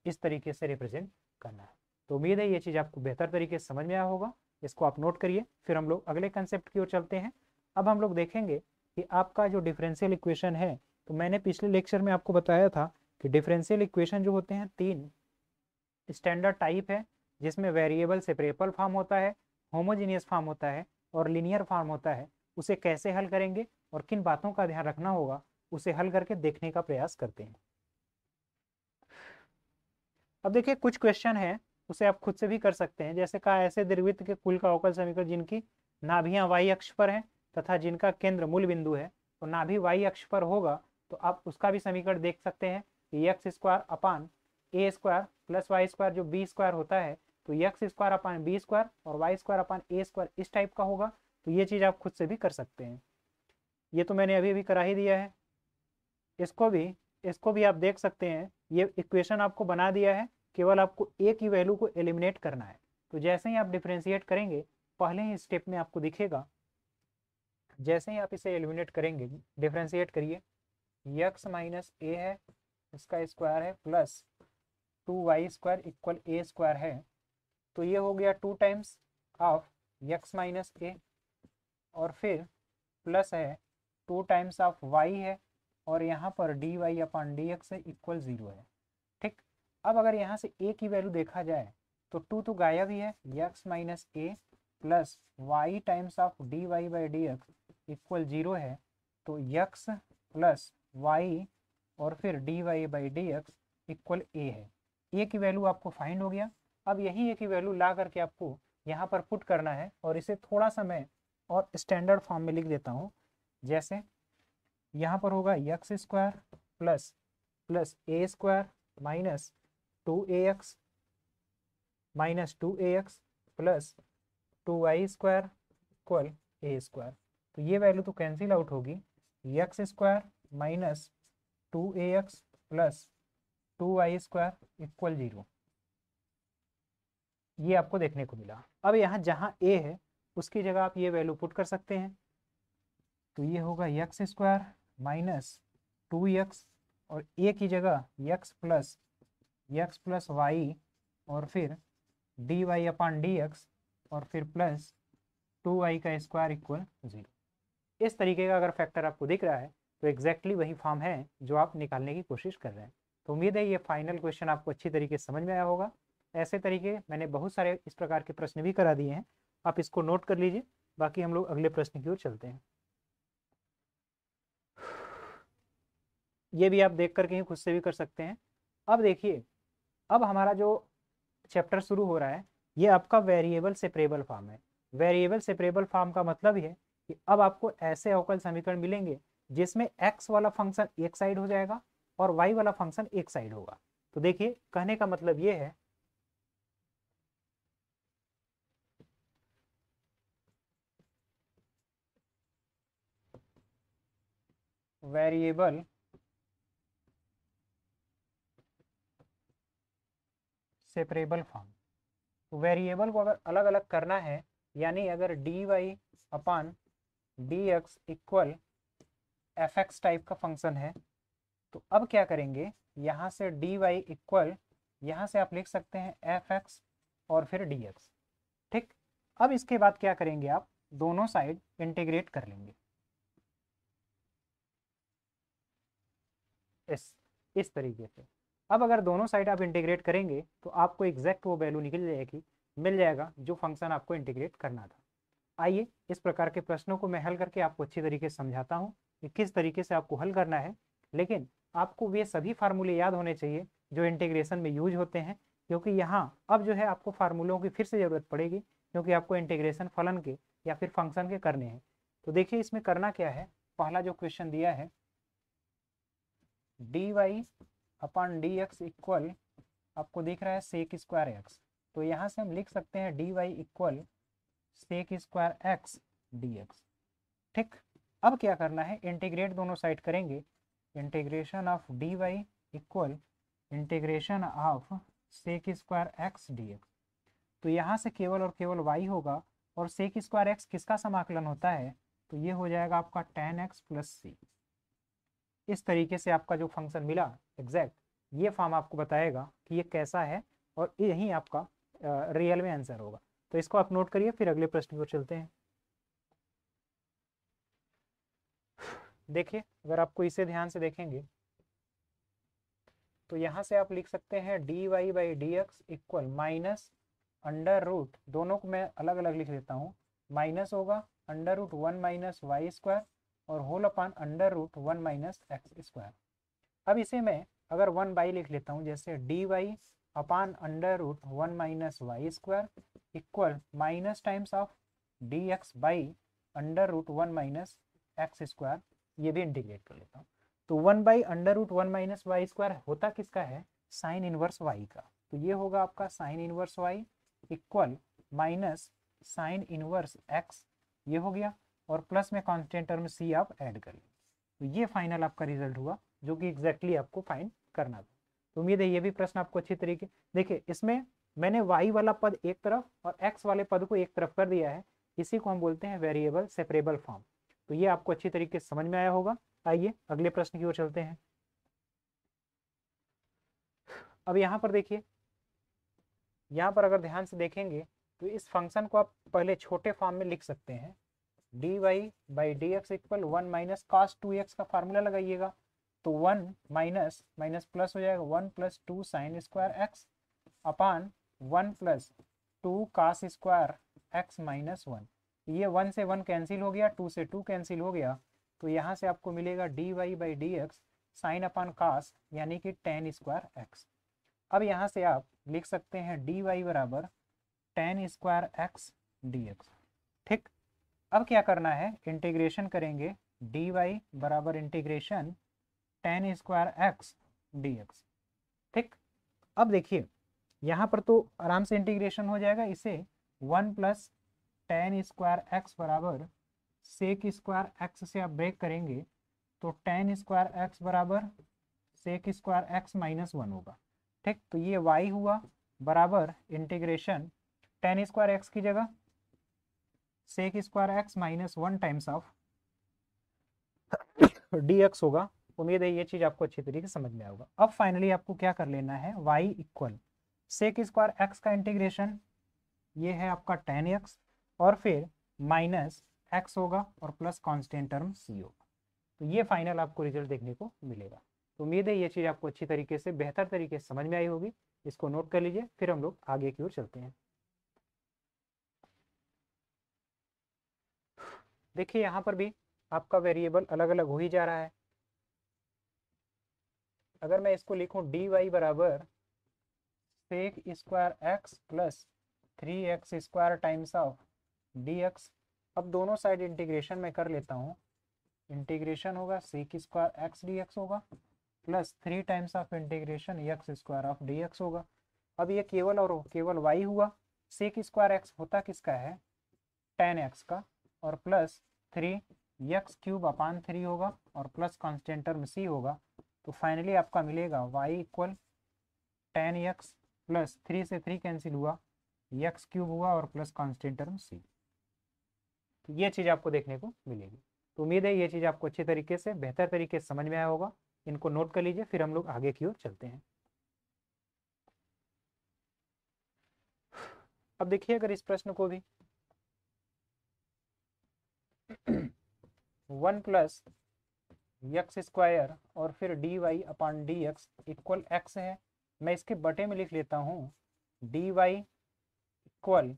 इस तरीके से रिप्रेजेंट करना है। तो उम्मीद है ये चीज़ आपको बेहतर तरीके से समझ में आया होगा। इसको आप नोट करिए, फिर हम लोग अगले कंसेप्ट की ओर चलते हैं। अब हम लोग देखेंगे कि आपका जो डिफरेंशियल इक्वेशन है, तो मैंने पिछले लेक्चर में आपको बताया था कि डिफरेंशियल इक्वेशन जो होते हैं 3 स्टैंडर्ड टाइप है, जिसमें वेरिएबल सेपरेबल फॉर्म होता है, होमोजीनियस फॉर्म होता है और लीनियर फॉर्म होता है। उसे कैसे हल करेंगे और किन बातों का ध्यान रखना होगा, उसे हल करके देखने का प्रयास करते हैं। अब देखिए कुछ क्वेश्चन है, उसे आप खुद से भी कर सकते हैं। जैसे कहा, ऐसे द्रवृत्त के कुल का अवकल समीकरण जिनकी नाभियां वाई अक्ष पर हैं तथा जिनका केंद्र मूल बिंदु है, तो नाभि वाई अक्ष पर होगा तो आप उसका भी समीकरण देख सकते हैं कि x square upon a square plus y square जो बी स्क्वायर होता है, तो x square upon b square और y square upon a square इस टाइप का होगा। तो ये चीज़ आप खुद से भी कर सकते हैं। ये तो मैंने अभी अभी करा ही दिया है। इसको भी आप देख सकते हैं। ये इक्वेशन आपको बना दिया है, केवल आपको ए की वैल्यू को एलिमिनेट करना है। तो जैसे ही आप डिफ्रेंशिएट करेंगे, पहले ही स्टेप में आपको दिखेगा, जैसे ही आप इसे एलिमिनेट करेंगे, डिफ्रेंशिएट करिए, एक्स माइनस ए है इसका स्क्वायर है प्लस 2y स्क्वायर इक्वल ए स्क्वायर है। तो ये हो गया 2 टाइम्स ऑफ एक्स माइनस ए, और फिर प्लस है 2 टाइम्स ऑफ y है, और यहाँ पर D Y upon D x equal 0 है। ठीक, अब अगर यहाँ से a की वैल्यू देखा जाए तो 2 तो गायब ही है, X minus A plus Y times of D Y by D x equal 0 है। तो x प्लस वाई और फिर D Y by D x equal A है। ए की वैल्यू आपको फाइंड हो गया। अब यही ए की वैल्यू ला करके आपको यहाँ पर पुट करना है, और इसे थोड़ा सा मैं और स्टैंडर्ड फॉर्म में लिख देता हूँ। जैसे यहाँ पर होगा X square plus A square minus 2ax minus 2ax plus 2y² equal a²। तो ये वैल्यू तो कैंसिल आउट होगी, x² minus 2ax plus 2y² equal 0, ये आपको देखने को मिला। अब यहाँ जहाँ a है उसकी जगह आप ये वैल्यू पुट कर सकते हैं, तो ये होगा x² माइनस 2x और a की जगह x प्लस वाई और फिर dy अपान dx और फिर प्लस 2y का स्क्वायर इक्वल 0। इस तरीके का अगर फैक्टर आपको दिख रहा है तो एग्जैक्टली वही फॉर्म है जो आप निकालने की कोशिश कर रहे हैं। तो उम्मीद है ये फाइनल क्वेश्चन आपको अच्छी तरीके से समझ में आया होगा। ऐसे तरीके मैंने बहुत सारे इस प्रकार के प्रश्न भी करा दिए हैं, आप इसको नोट कर लीजिए। बाकी हम लोग अगले प्रश्न की ओर चलते हैं। ये भी आप देख करके ही खुद से भी कर सकते हैं। अब देखिए, अब हमारा जो चैप्टर शुरू हो रहा है ये आपका वेरिएबल सेपरेबल फॉर्म है। वेरिएबल सेपरेबल फॉर्म का मतलब ये है कि अब आपको ऐसे अवकल समीकरण मिलेंगे जिसमें x वाला फंक्शन एक साइड हो जाएगा और y वाला फंक्शन एक साइड होगा। तो देखिए, कहने का मतलब ये है वेरिएबल सेपरेबल फॉर्म। तो वेरिएबल को अगर अलग अलग करना है, यानी अगर dy upon dx equal fx type का फंक्शन है, तो अब क्या करेंगे, यहाँ से dy इक्वल, यहाँ से आप लिख सकते हैं fx और फिर dx। ठीक, अब इसके बाद क्या करेंगे, आप दोनों साइड इंटीग्रेट कर लेंगे इस तरीके से। अब अगर दोनों साइड आप इंटीग्रेट करेंगे तो आपको एग्जैक्ट वो वैल्यू मिल जाएगा जो फंक्शन आपको इंटीग्रेट करना था। आइए इस प्रकार के प्रश्नों को मैं हल करके आपको अच्छी तरीके से समझाता हूँ कि किस तरीके से आपको हल करना है। लेकिन आपको ये सभी फार्मूले याद होने चाहिए जो इंटीग्रेशन में यूज होते हैं, क्योंकि यहाँ अब जो है आपको फार्मूलों की फिर से ज़रूरत पड़ेगी, क्योंकि आपको इंटीग्रेशन फलन के या फिर फंक्शन के करने हैं। तो देखिए इसमें करना क्या है, पहला जो क्वेश्चन दिया है dy अपान dx इक्वल, आपको दिख रहा है सेक स्क्वायर एक्स, तो यहाँ से हम लिख सकते हैं dy equal sec square x dx। ठीक, अब क्या करना है, इंटीग्रेट दोनों साइड करेंगे, integration of dy equal integration of sec square x dx। तो यहाँ से केवल और केवल y होगा और सेक स्क्वायर एक्स किसका समाकलन होता है, तो ये हो जाएगा आपका tan x प्लस c। इस तरीके से आपका जो फंक्शन मिला एग्जैक्ट, ये फॉर्म आपको बताएगा कि ये कैसा है और यही आपका रियल में आंसर होगा। तो इसको आप नोट करिए, फिर अगले प्रश्न को चलते हैं। देखिए, अगर आपको इसे ध्यान से देखेंगे तो यहाँ से आप लिख सकते हैं dy by D x equal minus under root, दोनों को मैं अलग अलग लिख लेता हूँ, माइनस होगा under root 1 minus Y square और whole upon under root 1 minus x square. अब इसे मैं अगर 1 बाई लिख लेता हूँ, जैसे d Y upon under root 1 minus Y square equal minus times of d x by under root 1 minus x square, ये भी इंटीग्रेट कर लेता हूँ। तो 1 by under root 1 minus Y square होता किसका है, साइन इनवर्स वाई का। तो ये होगा आपका sine inverse y equal minus sine inverse x, ये हो गया, और प्लस में कांस्टेंट टर्म सी आप ऐड कर लें। तो ये फाइनल आपका रिजल्ट हुआ जो कि एग्जैक्टली आपको फाइंड करना था। तो उम्मीद है ये भी प्रश्न आपको अच्छी तरीके, देखिए इसमें मैंने y वाला पद एक तरफ और x वाले पद को एक तरफ कर दिया है, इसी को हम बोलते हैं वेरिएबल सेपरेबल फॉर्म। तो ये आपको अच्छी तरीके से समझ में आया होगा। आइए अगले प्रश्न की ओर चलते हैं। अब यहाँ पर देखिए, यहाँ पर अगर ध्यान से देखेंगे तो इस फंक्शन को आप पहले छोटे फॉर्म में लिख सकते हैं, dy by D x equal 1 minus cos 2x का फार्मूला लगाइएगा, तो 1 माइनस माइनस प्लस हो जाएगा 1 plus 2 sine square x upon 1 plus 2 cos square x minus 1। ये 1 से 1 कैंसिल हो गया, 2 से 2 कैंसिल हो गया, तो यहाँ से आपको मिलेगा dy by D x sine upon cos यानी कि tan स्क्वायर एक्स। अब यहाँ से आप लिख सकते हैं dy बराबर tan स्क्वायर एक्स dx। ठीक, अब क्या करना है, इंटीग्रेशन करेंगे dy बराबर integration tan square x dx। ठीक, अब देखिए यहाँ पर तो आराम से इंटीग्रेशन हो जाएगा, इसे 1 प्लस टेन स्क्वायर एक्स बराबर सेक स्क्वायर एक्स से आप ब्रेक करेंगे तो टेन स्क्वायर एक्स बराबर सेक स्क्वायर एक्स माइनस 1 होगा। ठीक, तो ये y हुआ बराबर इंटीग्रेशन टेन स्क्वायर एक्स की जगह sec square x minus 1 times of dx होगा। उम्मीद है ये चीज आपको अच्छी तरीके से समझ में आएगा। अब फाइनली आपको क्या कर लेना है, y equal sec square x का इंटीग्रेशन ये है आपका टेन एक्स और फिर माइनस एक्स होगा और प्लस कांस्टेंट टर्म c होगा। तो ये फाइनल आपको रिजल्ट देखने को मिलेगा। तो उम्मीद है ये चीज़ आपको अच्छी तरीके से बेहतर तरीके से समझ में आई होगी। इसको नोट कर लीजिए, फिर हम लोग आगे की ओर चलते हैं। देखिए यहाँ पर भी आपका वेरिएबल अलग अलग हो ही जा रहा है। अगर मैं इसको लिखूं dy बराबर sec square x plus 3x square times of dx, अब दोनों साइड इंटीग्रेशन में कर लेता हूँ। इंटीग्रेशन होगा सेक स्क्वायर एक्स dx होगा plus 3 times of integration x square of dx होगा। अब ये केवल और केवल y हुआ। सेक स्क्वायर एक्स होता किसका है, टेन एक्स का, और प्लस 3 एक्स क्यूब अपान 3 होगा और प्लस कांस्टेंट टर्म c होगा। तो फाइनली आपका मिलेगा y equal tan x plus 3 से 3 कैंसिल हुआ, एक्स क्यूब हुआ और प्लस कांस्टेंट टर्म c। तो ये चीज़ आपको देखने को मिलेगी। तो उम्मीद है ये चीज़ आपको अच्छे तरीके से बेहतर तरीके से समझ में आया होगा। इनको नोट कर लीजिए, फिर हम लोग आगे की ओर चलते हैं। अब देखिए अगर इस प्रश्न को भी 1 प्लस एक्स स्क्वायर और फिर D Y upon D x equal x है, मैं इसके बटे में लिख लेता हूँ d y equal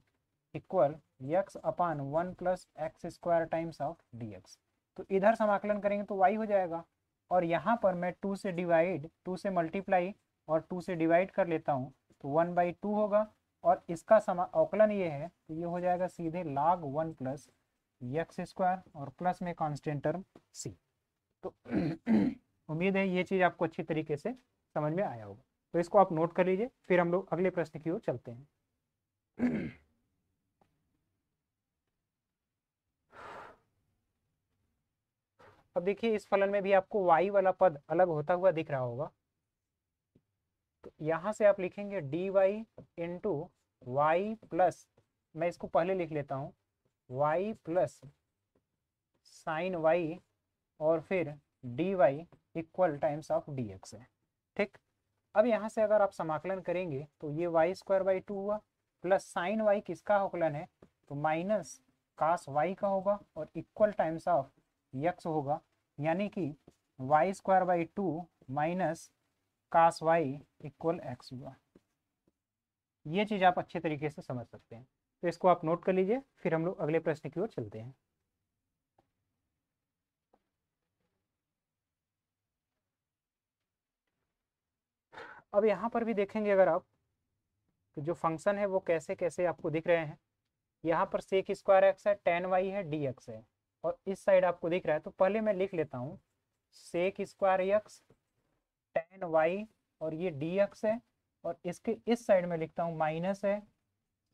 equal x upon 1 plus x square times of d x. तो इधर समाकलन करेंगे तो y हो जाएगा, और यहाँ पर मैं 2 से डिवाइड, 2 से मल्टीप्लाई और 2 से डिवाइड कर लेता हूँ तो 1/2 होगा, और इसका अवकलन ये है तो ये हो जाएगा सीधे log 1 प्लस एक्स स्क्वायर और प्लस में कांस्टेंट टर्म c। तो उम्मीद है ये चीज़ आपको अच्छी तरीके से समझ में आया होगा। तो इसको आप नोट कर लीजिए, फिर हम लोग अगले प्रश्न की ओर चलते हैं। अब देखिए इस फलन में भी आपको y वाला पद अलग होता हुआ दिख रहा होगा। तो यहाँ से आप लिखेंगे dy इंटू वाई प्लस, मैं इसको पहले लिख लेता हूँ, y प्लस साइन y और फिर dy equal times of dx है। ठीक, अब यहाँ से अगर आप समाकलन करेंगे तो ये y² 2 हुआ, प्लस साइन y किसका अवकलन है तो माइनस कास y का होगा और इक्वल टाइम्स ऑफ x होगा, यानी कि y² 2 minus cos y equal x हुआ। ये चीज़ आप अच्छे तरीके से समझ सकते हैं। तो इसको आप नोट कर लीजिए, फिर हम लोग अगले प्रश्न की ओर चलते हैं। अब यहाँ पर भी देखेंगे अगर आप तो जो फंक्शन है वो कैसे कैसे आपको दिख रहे हैं। यहाँ पर सेक स्क्वायर एक्स है, टेन वाई है, डी एक्स है, और इस साइड आपको दिख रहा है। तो पहले मैं लिख लेता हूँ sec square x tan y और ये डी एक्स है, और इसके इस साइड में लिखता हूँ माइनस है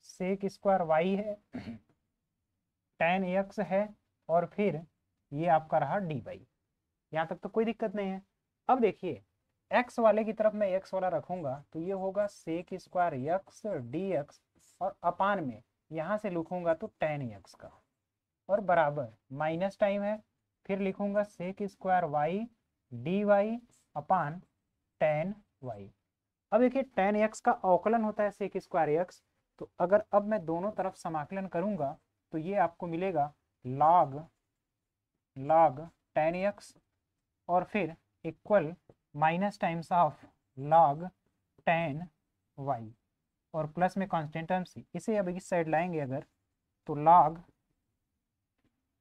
सेक स्क्वायर वाई है टेन एक्स है और फिर ये आपका रहा डी वाई। यहाँ तक तो कोई दिक्कत नहीं है। अब देखिए x वाले की तरफ मैं x वाला रखूंगा तो ये होगा sec square x D x, और अपान में यहाँ से लिखूंगा तो टेन एक्स का, और बराबर माइनस टाइम है, फिर लिखूंगा sec square Y D Y upon tan Y. अब देखिए टेन एक्स का अवकलन होता है सेक स्क्वायर एक्स, तो अगर अब मैं दोनों तरफ समाकलन करूंगा तो ये आपको मिलेगा log टेन एक्स और फिर equal minus times of log tan y और प्लस में कांस्टेंट टर्म c। इसे अब इस साइड लाएंगे अगर तो log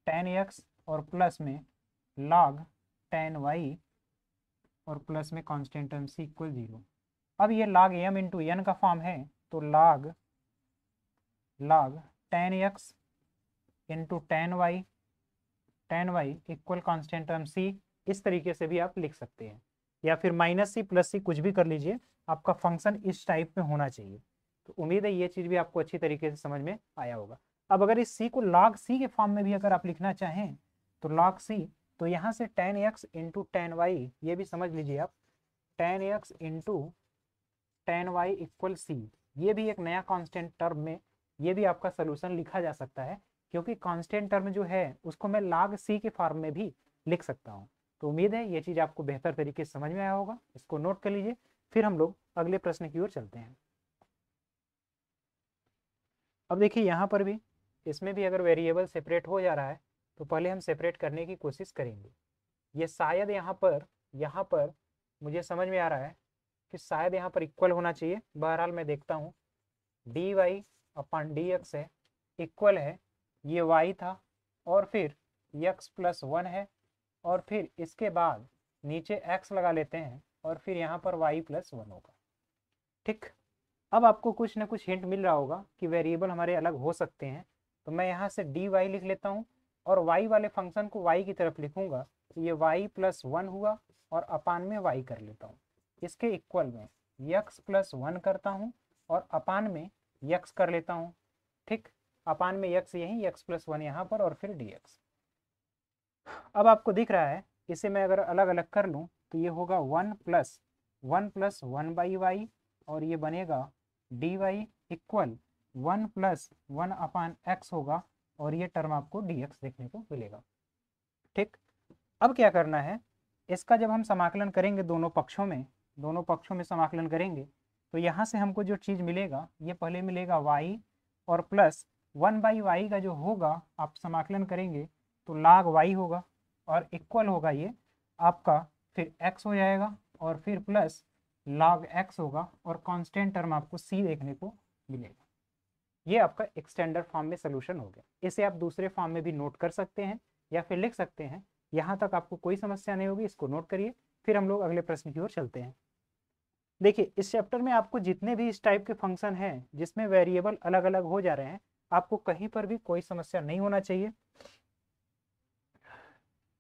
टेन एक्स और प्लस में log टेन वाई और प्लस में कांस्टेंट टर्म c इक्वल 0। अब ये log m इंटू एन का फॉर्म है तो log tan x into tan y equal constant term c, इस तरीके से भी आप लिख सकते हैं। या फिर माइनस सी प्लस सी कुछ भी कर लीजिए, आपका फंक्शन इस टाइप में होना चाहिए। तो उम्मीद है ये चीज़ भी आपको अच्छी तरीके से समझ में आया होगा। अब अगर इस सी को log सी के फॉर्म में भी अगर आप लिखना चाहें तो log सी, तो यहाँ से tan x into tan y, ये भी समझ लीजिए आप, tan x into tan y equal c, ये भी एक नया कांस्टेंट टर्म में ये भी आपका सोल्यूशन लिखा जा सकता है, क्योंकि कांस्टेंट टर्म जो है उसको मैं log सी के फॉर्म में भी लिख सकता हूँ। तो उम्मीद है ये चीज़ आपको बेहतर तरीके से समझ में आया होगा, इसको नोट कर लीजिए। फिर हम लोग अगले प्रश्न की ओर चलते हैं। अब देखिए यहाँ पर भी, इसमें भी अगर वेरिएबल सेपरेट हो जा रहा है तो पहले हम सेपरेट करने की कोशिश करेंगे। ये शायद यहाँ पर मुझे समझ में आ रहा है कि शायद यहाँ पर इक्वल होना चाहिए। बहरहाल मैं देखता हूँ, d y upon d x है, इक्वल है, ये y था और फिर x प्लस वन है और फिर इसके बाद नीचे x लगा लेते हैं और फिर यहाँ पर y प्लस वन होगा। ठीक, अब आपको कुछ ना कुछ हिंट मिल रहा होगा कि वेरिएबल हमारे अलग हो सकते हैं। तो मैं यहाँ से डी वाई लिख लेता हूँ और y वाले फंक्शन को y की तरफ लिखूंगा, तो ये y प्लस वन हुआ और अपान में y कर लेता हूँ। इसके इक्वल में x प्लस वन करता हूँ और अपान में x कर लेता हूँ। ठीक, अपान में x यहीं, x प्लस वन यहाँ पर और फिर dx। अब आपको दिख रहा है, इसे मैं अगर अलग अलग कर लूँ तो ये होगा one plus one by y और ये बनेगा d y equal one plus one upon x होगा और ये टर्म आपको डी एक्स देखने को मिलेगा। ठीक, अब क्या करना है, इसका जब हम समाकलन करेंगे दोनों पक्षों में समाकलन करेंगे तो यहाँ से हमको जो चीज़ मिलेगा, ये पहले मिलेगा y और प्लस वन बाई वाई का जो होगा आप समाकलन करेंगे तो log y होगा और इक्वल होगा ये आपका फिर x हो जाएगा और फिर प्लस log x होगा और कांस्टेंट टर्म आपको c देखने को मिलेगा। ये आपका एक्सटेंडर फॉर्म में सोल्यूशन हो गया। इसे आप दूसरे फॉर्म में भी नोट कर सकते हैं या फिर लिख सकते हैं, यहाँ तक आपको कोई समस्या नहीं होगी। इसको नोट करिए, फिर हम लोग अगले प्रश्न की ओर चलते हैं। देखिए इस चैप्टर में आपको जितने भी इस टाइप के फंक्शन हैं जिसमें वेरिएबल अलग अलग हो जा रहे हैं, आपको कहीं पर भी कोई समस्या नहीं होना चाहिए।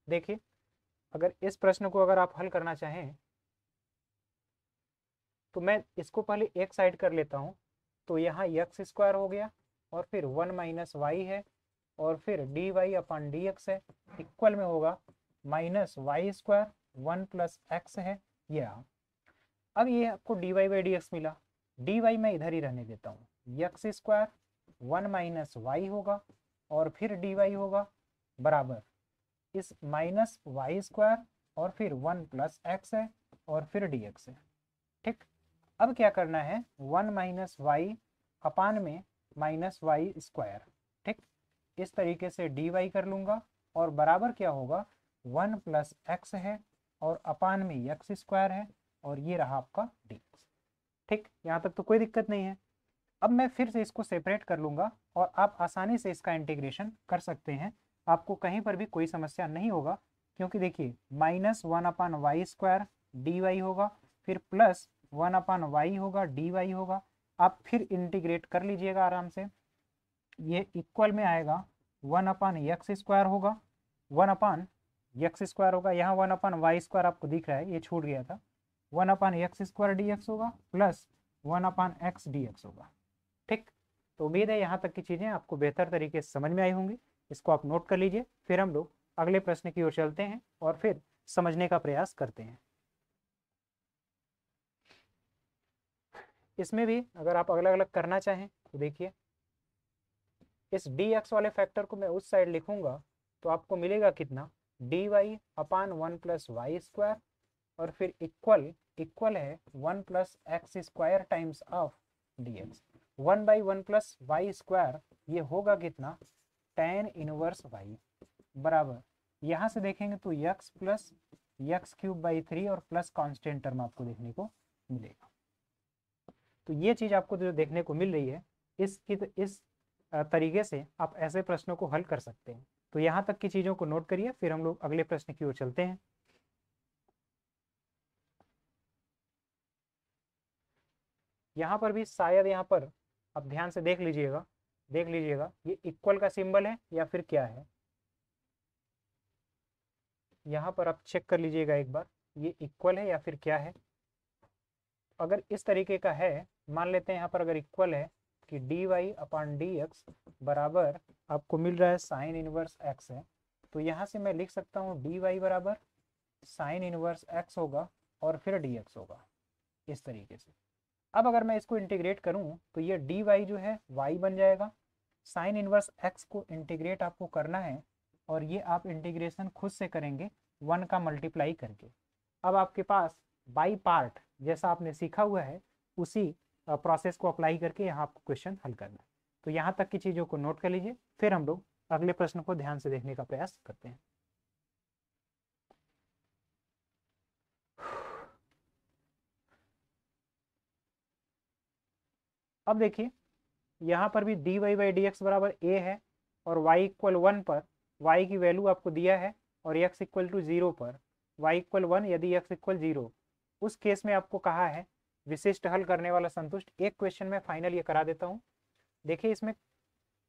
देखिए अगर इस प्रश्न को अगर आप हल करना चाहें तो मैं इसको पहले एक साइड कर लेता हूँ, तो यहाँ एक्स स्क्वायर हो गया और फिर वन माइनस वाई है और फिर D y upon d x है, इक्वल में होगा minus Y square one plus x है ये रहा। अब ये आपको d Y by D x मिला, डी वाई मैं इधर ही रहने देता हूँ, x square one minus y होगा और फिर डी वाई होगा बराबर इस माइनस वाई स्क्वायर और फिर वन प्लस एक्स है और फिर डी एक्स है। ठीक, अब क्या करना है, वन माइनस वाई अपान में माइनस वाई स्क्वायर। ठीक, इस तरीके से डी वाई कर लूँगा और बराबर क्या होगा, वन प्लस एक्स है और अपान में एक्स स्क्वायर है और ये रहा आपका डी एक्स। ठीक, यहाँ तक तो कोई दिक्कत नहीं है। अब मैं फिर से इसको सेपरेट कर लूँगा और आप आसानी से इसका इंटीग्रेशन कर सकते हैं, आपको कहीं पर भी कोई समस्या नहीं होगा, क्योंकि देखिए minus one upon y square d Y होगा, फिर प्लस वन अपान वाई होगा डी वाई होगा। आप फिर इंटीग्रेट कर लीजिएगा आराम से, ये इक्वल में आएगा वन अपान एक्स स्क्वायर होगा, वन अपान एक्स स्क्वायर होगा, यहाँ वन अपान वाई स्क्वायर आपको दिख रहा है, ये छूट गया था, one upon X square D x होगा plus one upon X D x होगा। ठीक, तो उम्मीद है यहाँ तक की चीज़ें आपको बेहतर तरीके से समझ में आई होंगी। इसको आप नोट कर लीजिए, फिर हम लोग अगले प्रश्न की ओर चलते हैं और फिर समझने का प्रयास करते हैं। इसमें भी अगर आप अलग अलग करना चाहें तो देखिए इस डी एक्स वाले फैक्टर को मैं उस साइड लिखूंगा तो आपको मिलेगा कितना, d Y upon one plus y square और फिर इक्वल है one plus x square times of d x. One by one plus y square ये होगा कितना, टेन इनवर्स वाई बराबर, यहाँ से देखेंगे तो x plus x cube by three और प्लस कांस्टेंट टर्म आपको देखने को मिलेगा। तो ये चीज़ आपको जो देखने को मिल रही है, इस तरीके से आप ऐसे प्रश्नों को हल कर सकते हैं। तो यहाँ तक की चीज़ों को नोट करिए, फिर हम लोग अगले प्रश्न की ओर चलते हैं। यहाँ पर भी शायद यहाँ पर आप ध्यान से देख लीजिएगा ये इक्वल का सिंबल है या फिर क्या है, यहाँ पर आप चेक कर लीजिएगा एक बार। ये इक्वल है या फिर क्या है। अगर इस तरीके का है, मान लेते हैं यहाँ पर अगर इक्वल है कि dy अपॉन dx बराबर आपको मिल रहा है साइन इनवर्स x है, तो यहाँ से मैं लिख सकता हूँ dy बराबर साइन इनवर्स x होगा और फिर dx होगा इस तरीके से। अब अगर मैं इसको इंटीग्रेट करूँ तो ये dy जो है y बन जाएगा, साइन इनवर्स x को इंटीग्रेट आपको करना है और ये आप इंटीग्रेशन खुद से करेंगे 1 का मल्टीप्लाई करके। अब आपके पास बाई पार्ट जैसा आपने सीखा हुआ है उसी प्रोसेस को अप्लाई करके यहाँ आपको क्वेश्चन हल करना है। तो यहाँ तक की चीज़ों को नोट कर लीजिए, फिर हम लोग अगले प्रश्न को ध्यान से देखने का प्रयास करते हैं। अब देखिए यहाँ पर भी dy बाई डी एक्स बराबर a है और y इक्वल 1 पर y की वैल्यू आपको दिया है और x इक्वल टू 0 पर y इक्वल 1 यदि x इक्वल 0, उस केस में आपको कहा है विशिष्ट हल करने वाला संतुष्ट। एक क्वेश्चन में फाइनल ये करा देता हूँ। देखिए इसमें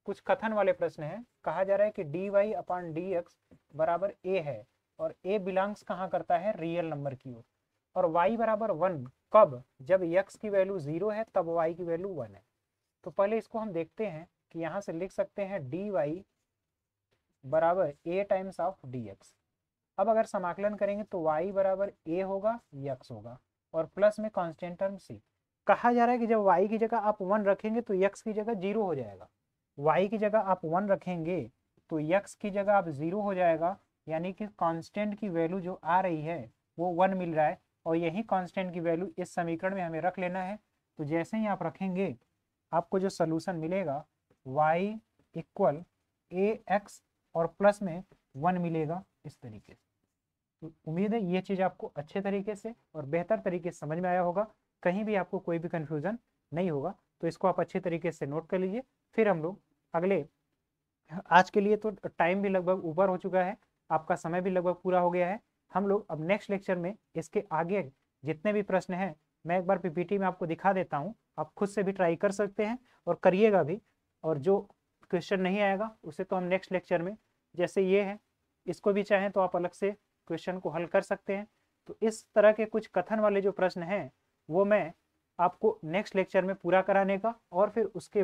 कुछ कथन वाले प्रश्न है। कहा जा रहा है कि dy अपॉन डी एक्स बराबर a है और a बिलोंग्स कहाँ करता है, रियल नंबर की ओर, और y बराबर 1 कब, जब x की वैल्यू 0 है तब y की वैल्यू 1 है। तो पहले इसको हम देखते हैं कि यहाँ से लिख सकते हैं dy बराबर a टाइम्स ऑफ dx। अब अगर समाकलन करेंगे तो y बराबर a होगा, x होगा और प्लस में कांस्टेंट टर्म c। कहा जा रहा है कि जब y की जगह आप 1 रखेंगे तो x की जगह 0 हो जाएगा। y की जगह आप 1 रखेंगे तो x की जगह आप 0 हो जाएगा, यानी कि कांस्टेंट की वैल्यू जो आ रही है वो 1 मिल रहा है और यही कांस्टेंट की वैल्यू इस समीकरण में हमें रख लेना है। तो जैसे ही आप रखेंगे आपको जो सोल्यूशन मिलेगा y इक्वल ax और प्लस में 1 मिलेगा इस तरीके से। तो उम्मीद है ये चीज़ आपको अच्छे तरीके से और बेहतर तरीके से समझ में आया होगा, कहीं भी आपको कोई भी कन्फ्यूज़न नहीं होगा। तो इसको आप अच्छे तरीके से नोट कर लीजिए। फिर हम लोग अगले, आज के लिए तो टाइम भी लगभग ऊपर हो चुका है, आपका समय भी लगभग पूरा हो गया है। हम लोग अब नेक्स्ट लेक्चर में इसके आगे जितने भी प्रश्न हैं मैं एक बार पीपीटी में आपको दिखा देता हूँ, आप खुद से भी ट्राई कर सकते हैं और करिएगा भी। और जो क्वेश्चन नहीं आएगा उसे तो हम नेक्स्ट लेक्चर में, जैसे ये है इसको भी चाहें तो आप अलग से क्वेश्चन को हल कर सकते हैं। तो इस तरह के कुछ कथन वाले जो प्रश्न हैं वो मैं आपको नेक्स्ट लेक्चर में पूरा कराने का, और फिर उसके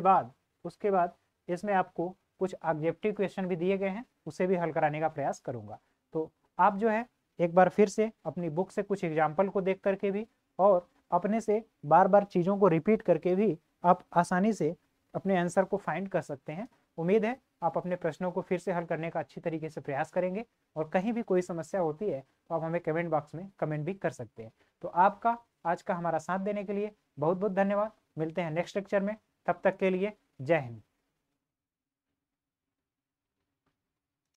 बाद इसमें आपको कुछ ऑब्जेक्टिव क्वेश्चन भी दिए गए हैं उसे भी हल कराने का प्रयास करूंगा। तो आप जो है एक बार फिर से अपनी बुक से कुछ एग्जाम्पल को देख करके भी और अपने से बार बार चीज़ों को रिपीट करके भी आप आसानी से अपने आंसर को फाइंड कर सकते हैं। उम्मीद है आप अपने प्रश्नों को फिर से हल करने का अच्छी तरीके से प्रयास करेंगे और कहीं भी कोई समस्या होती है तो आप हमें कमेंट बॉक्स में कमेंट भी कर सकते हैं। तो आपका आज का हमारा साथ देने के लिए बहुत बहुत धन्यवाद। मिलते हैं नेक्स्ट लेक्चर में, तब तक के लिए जय हिंद।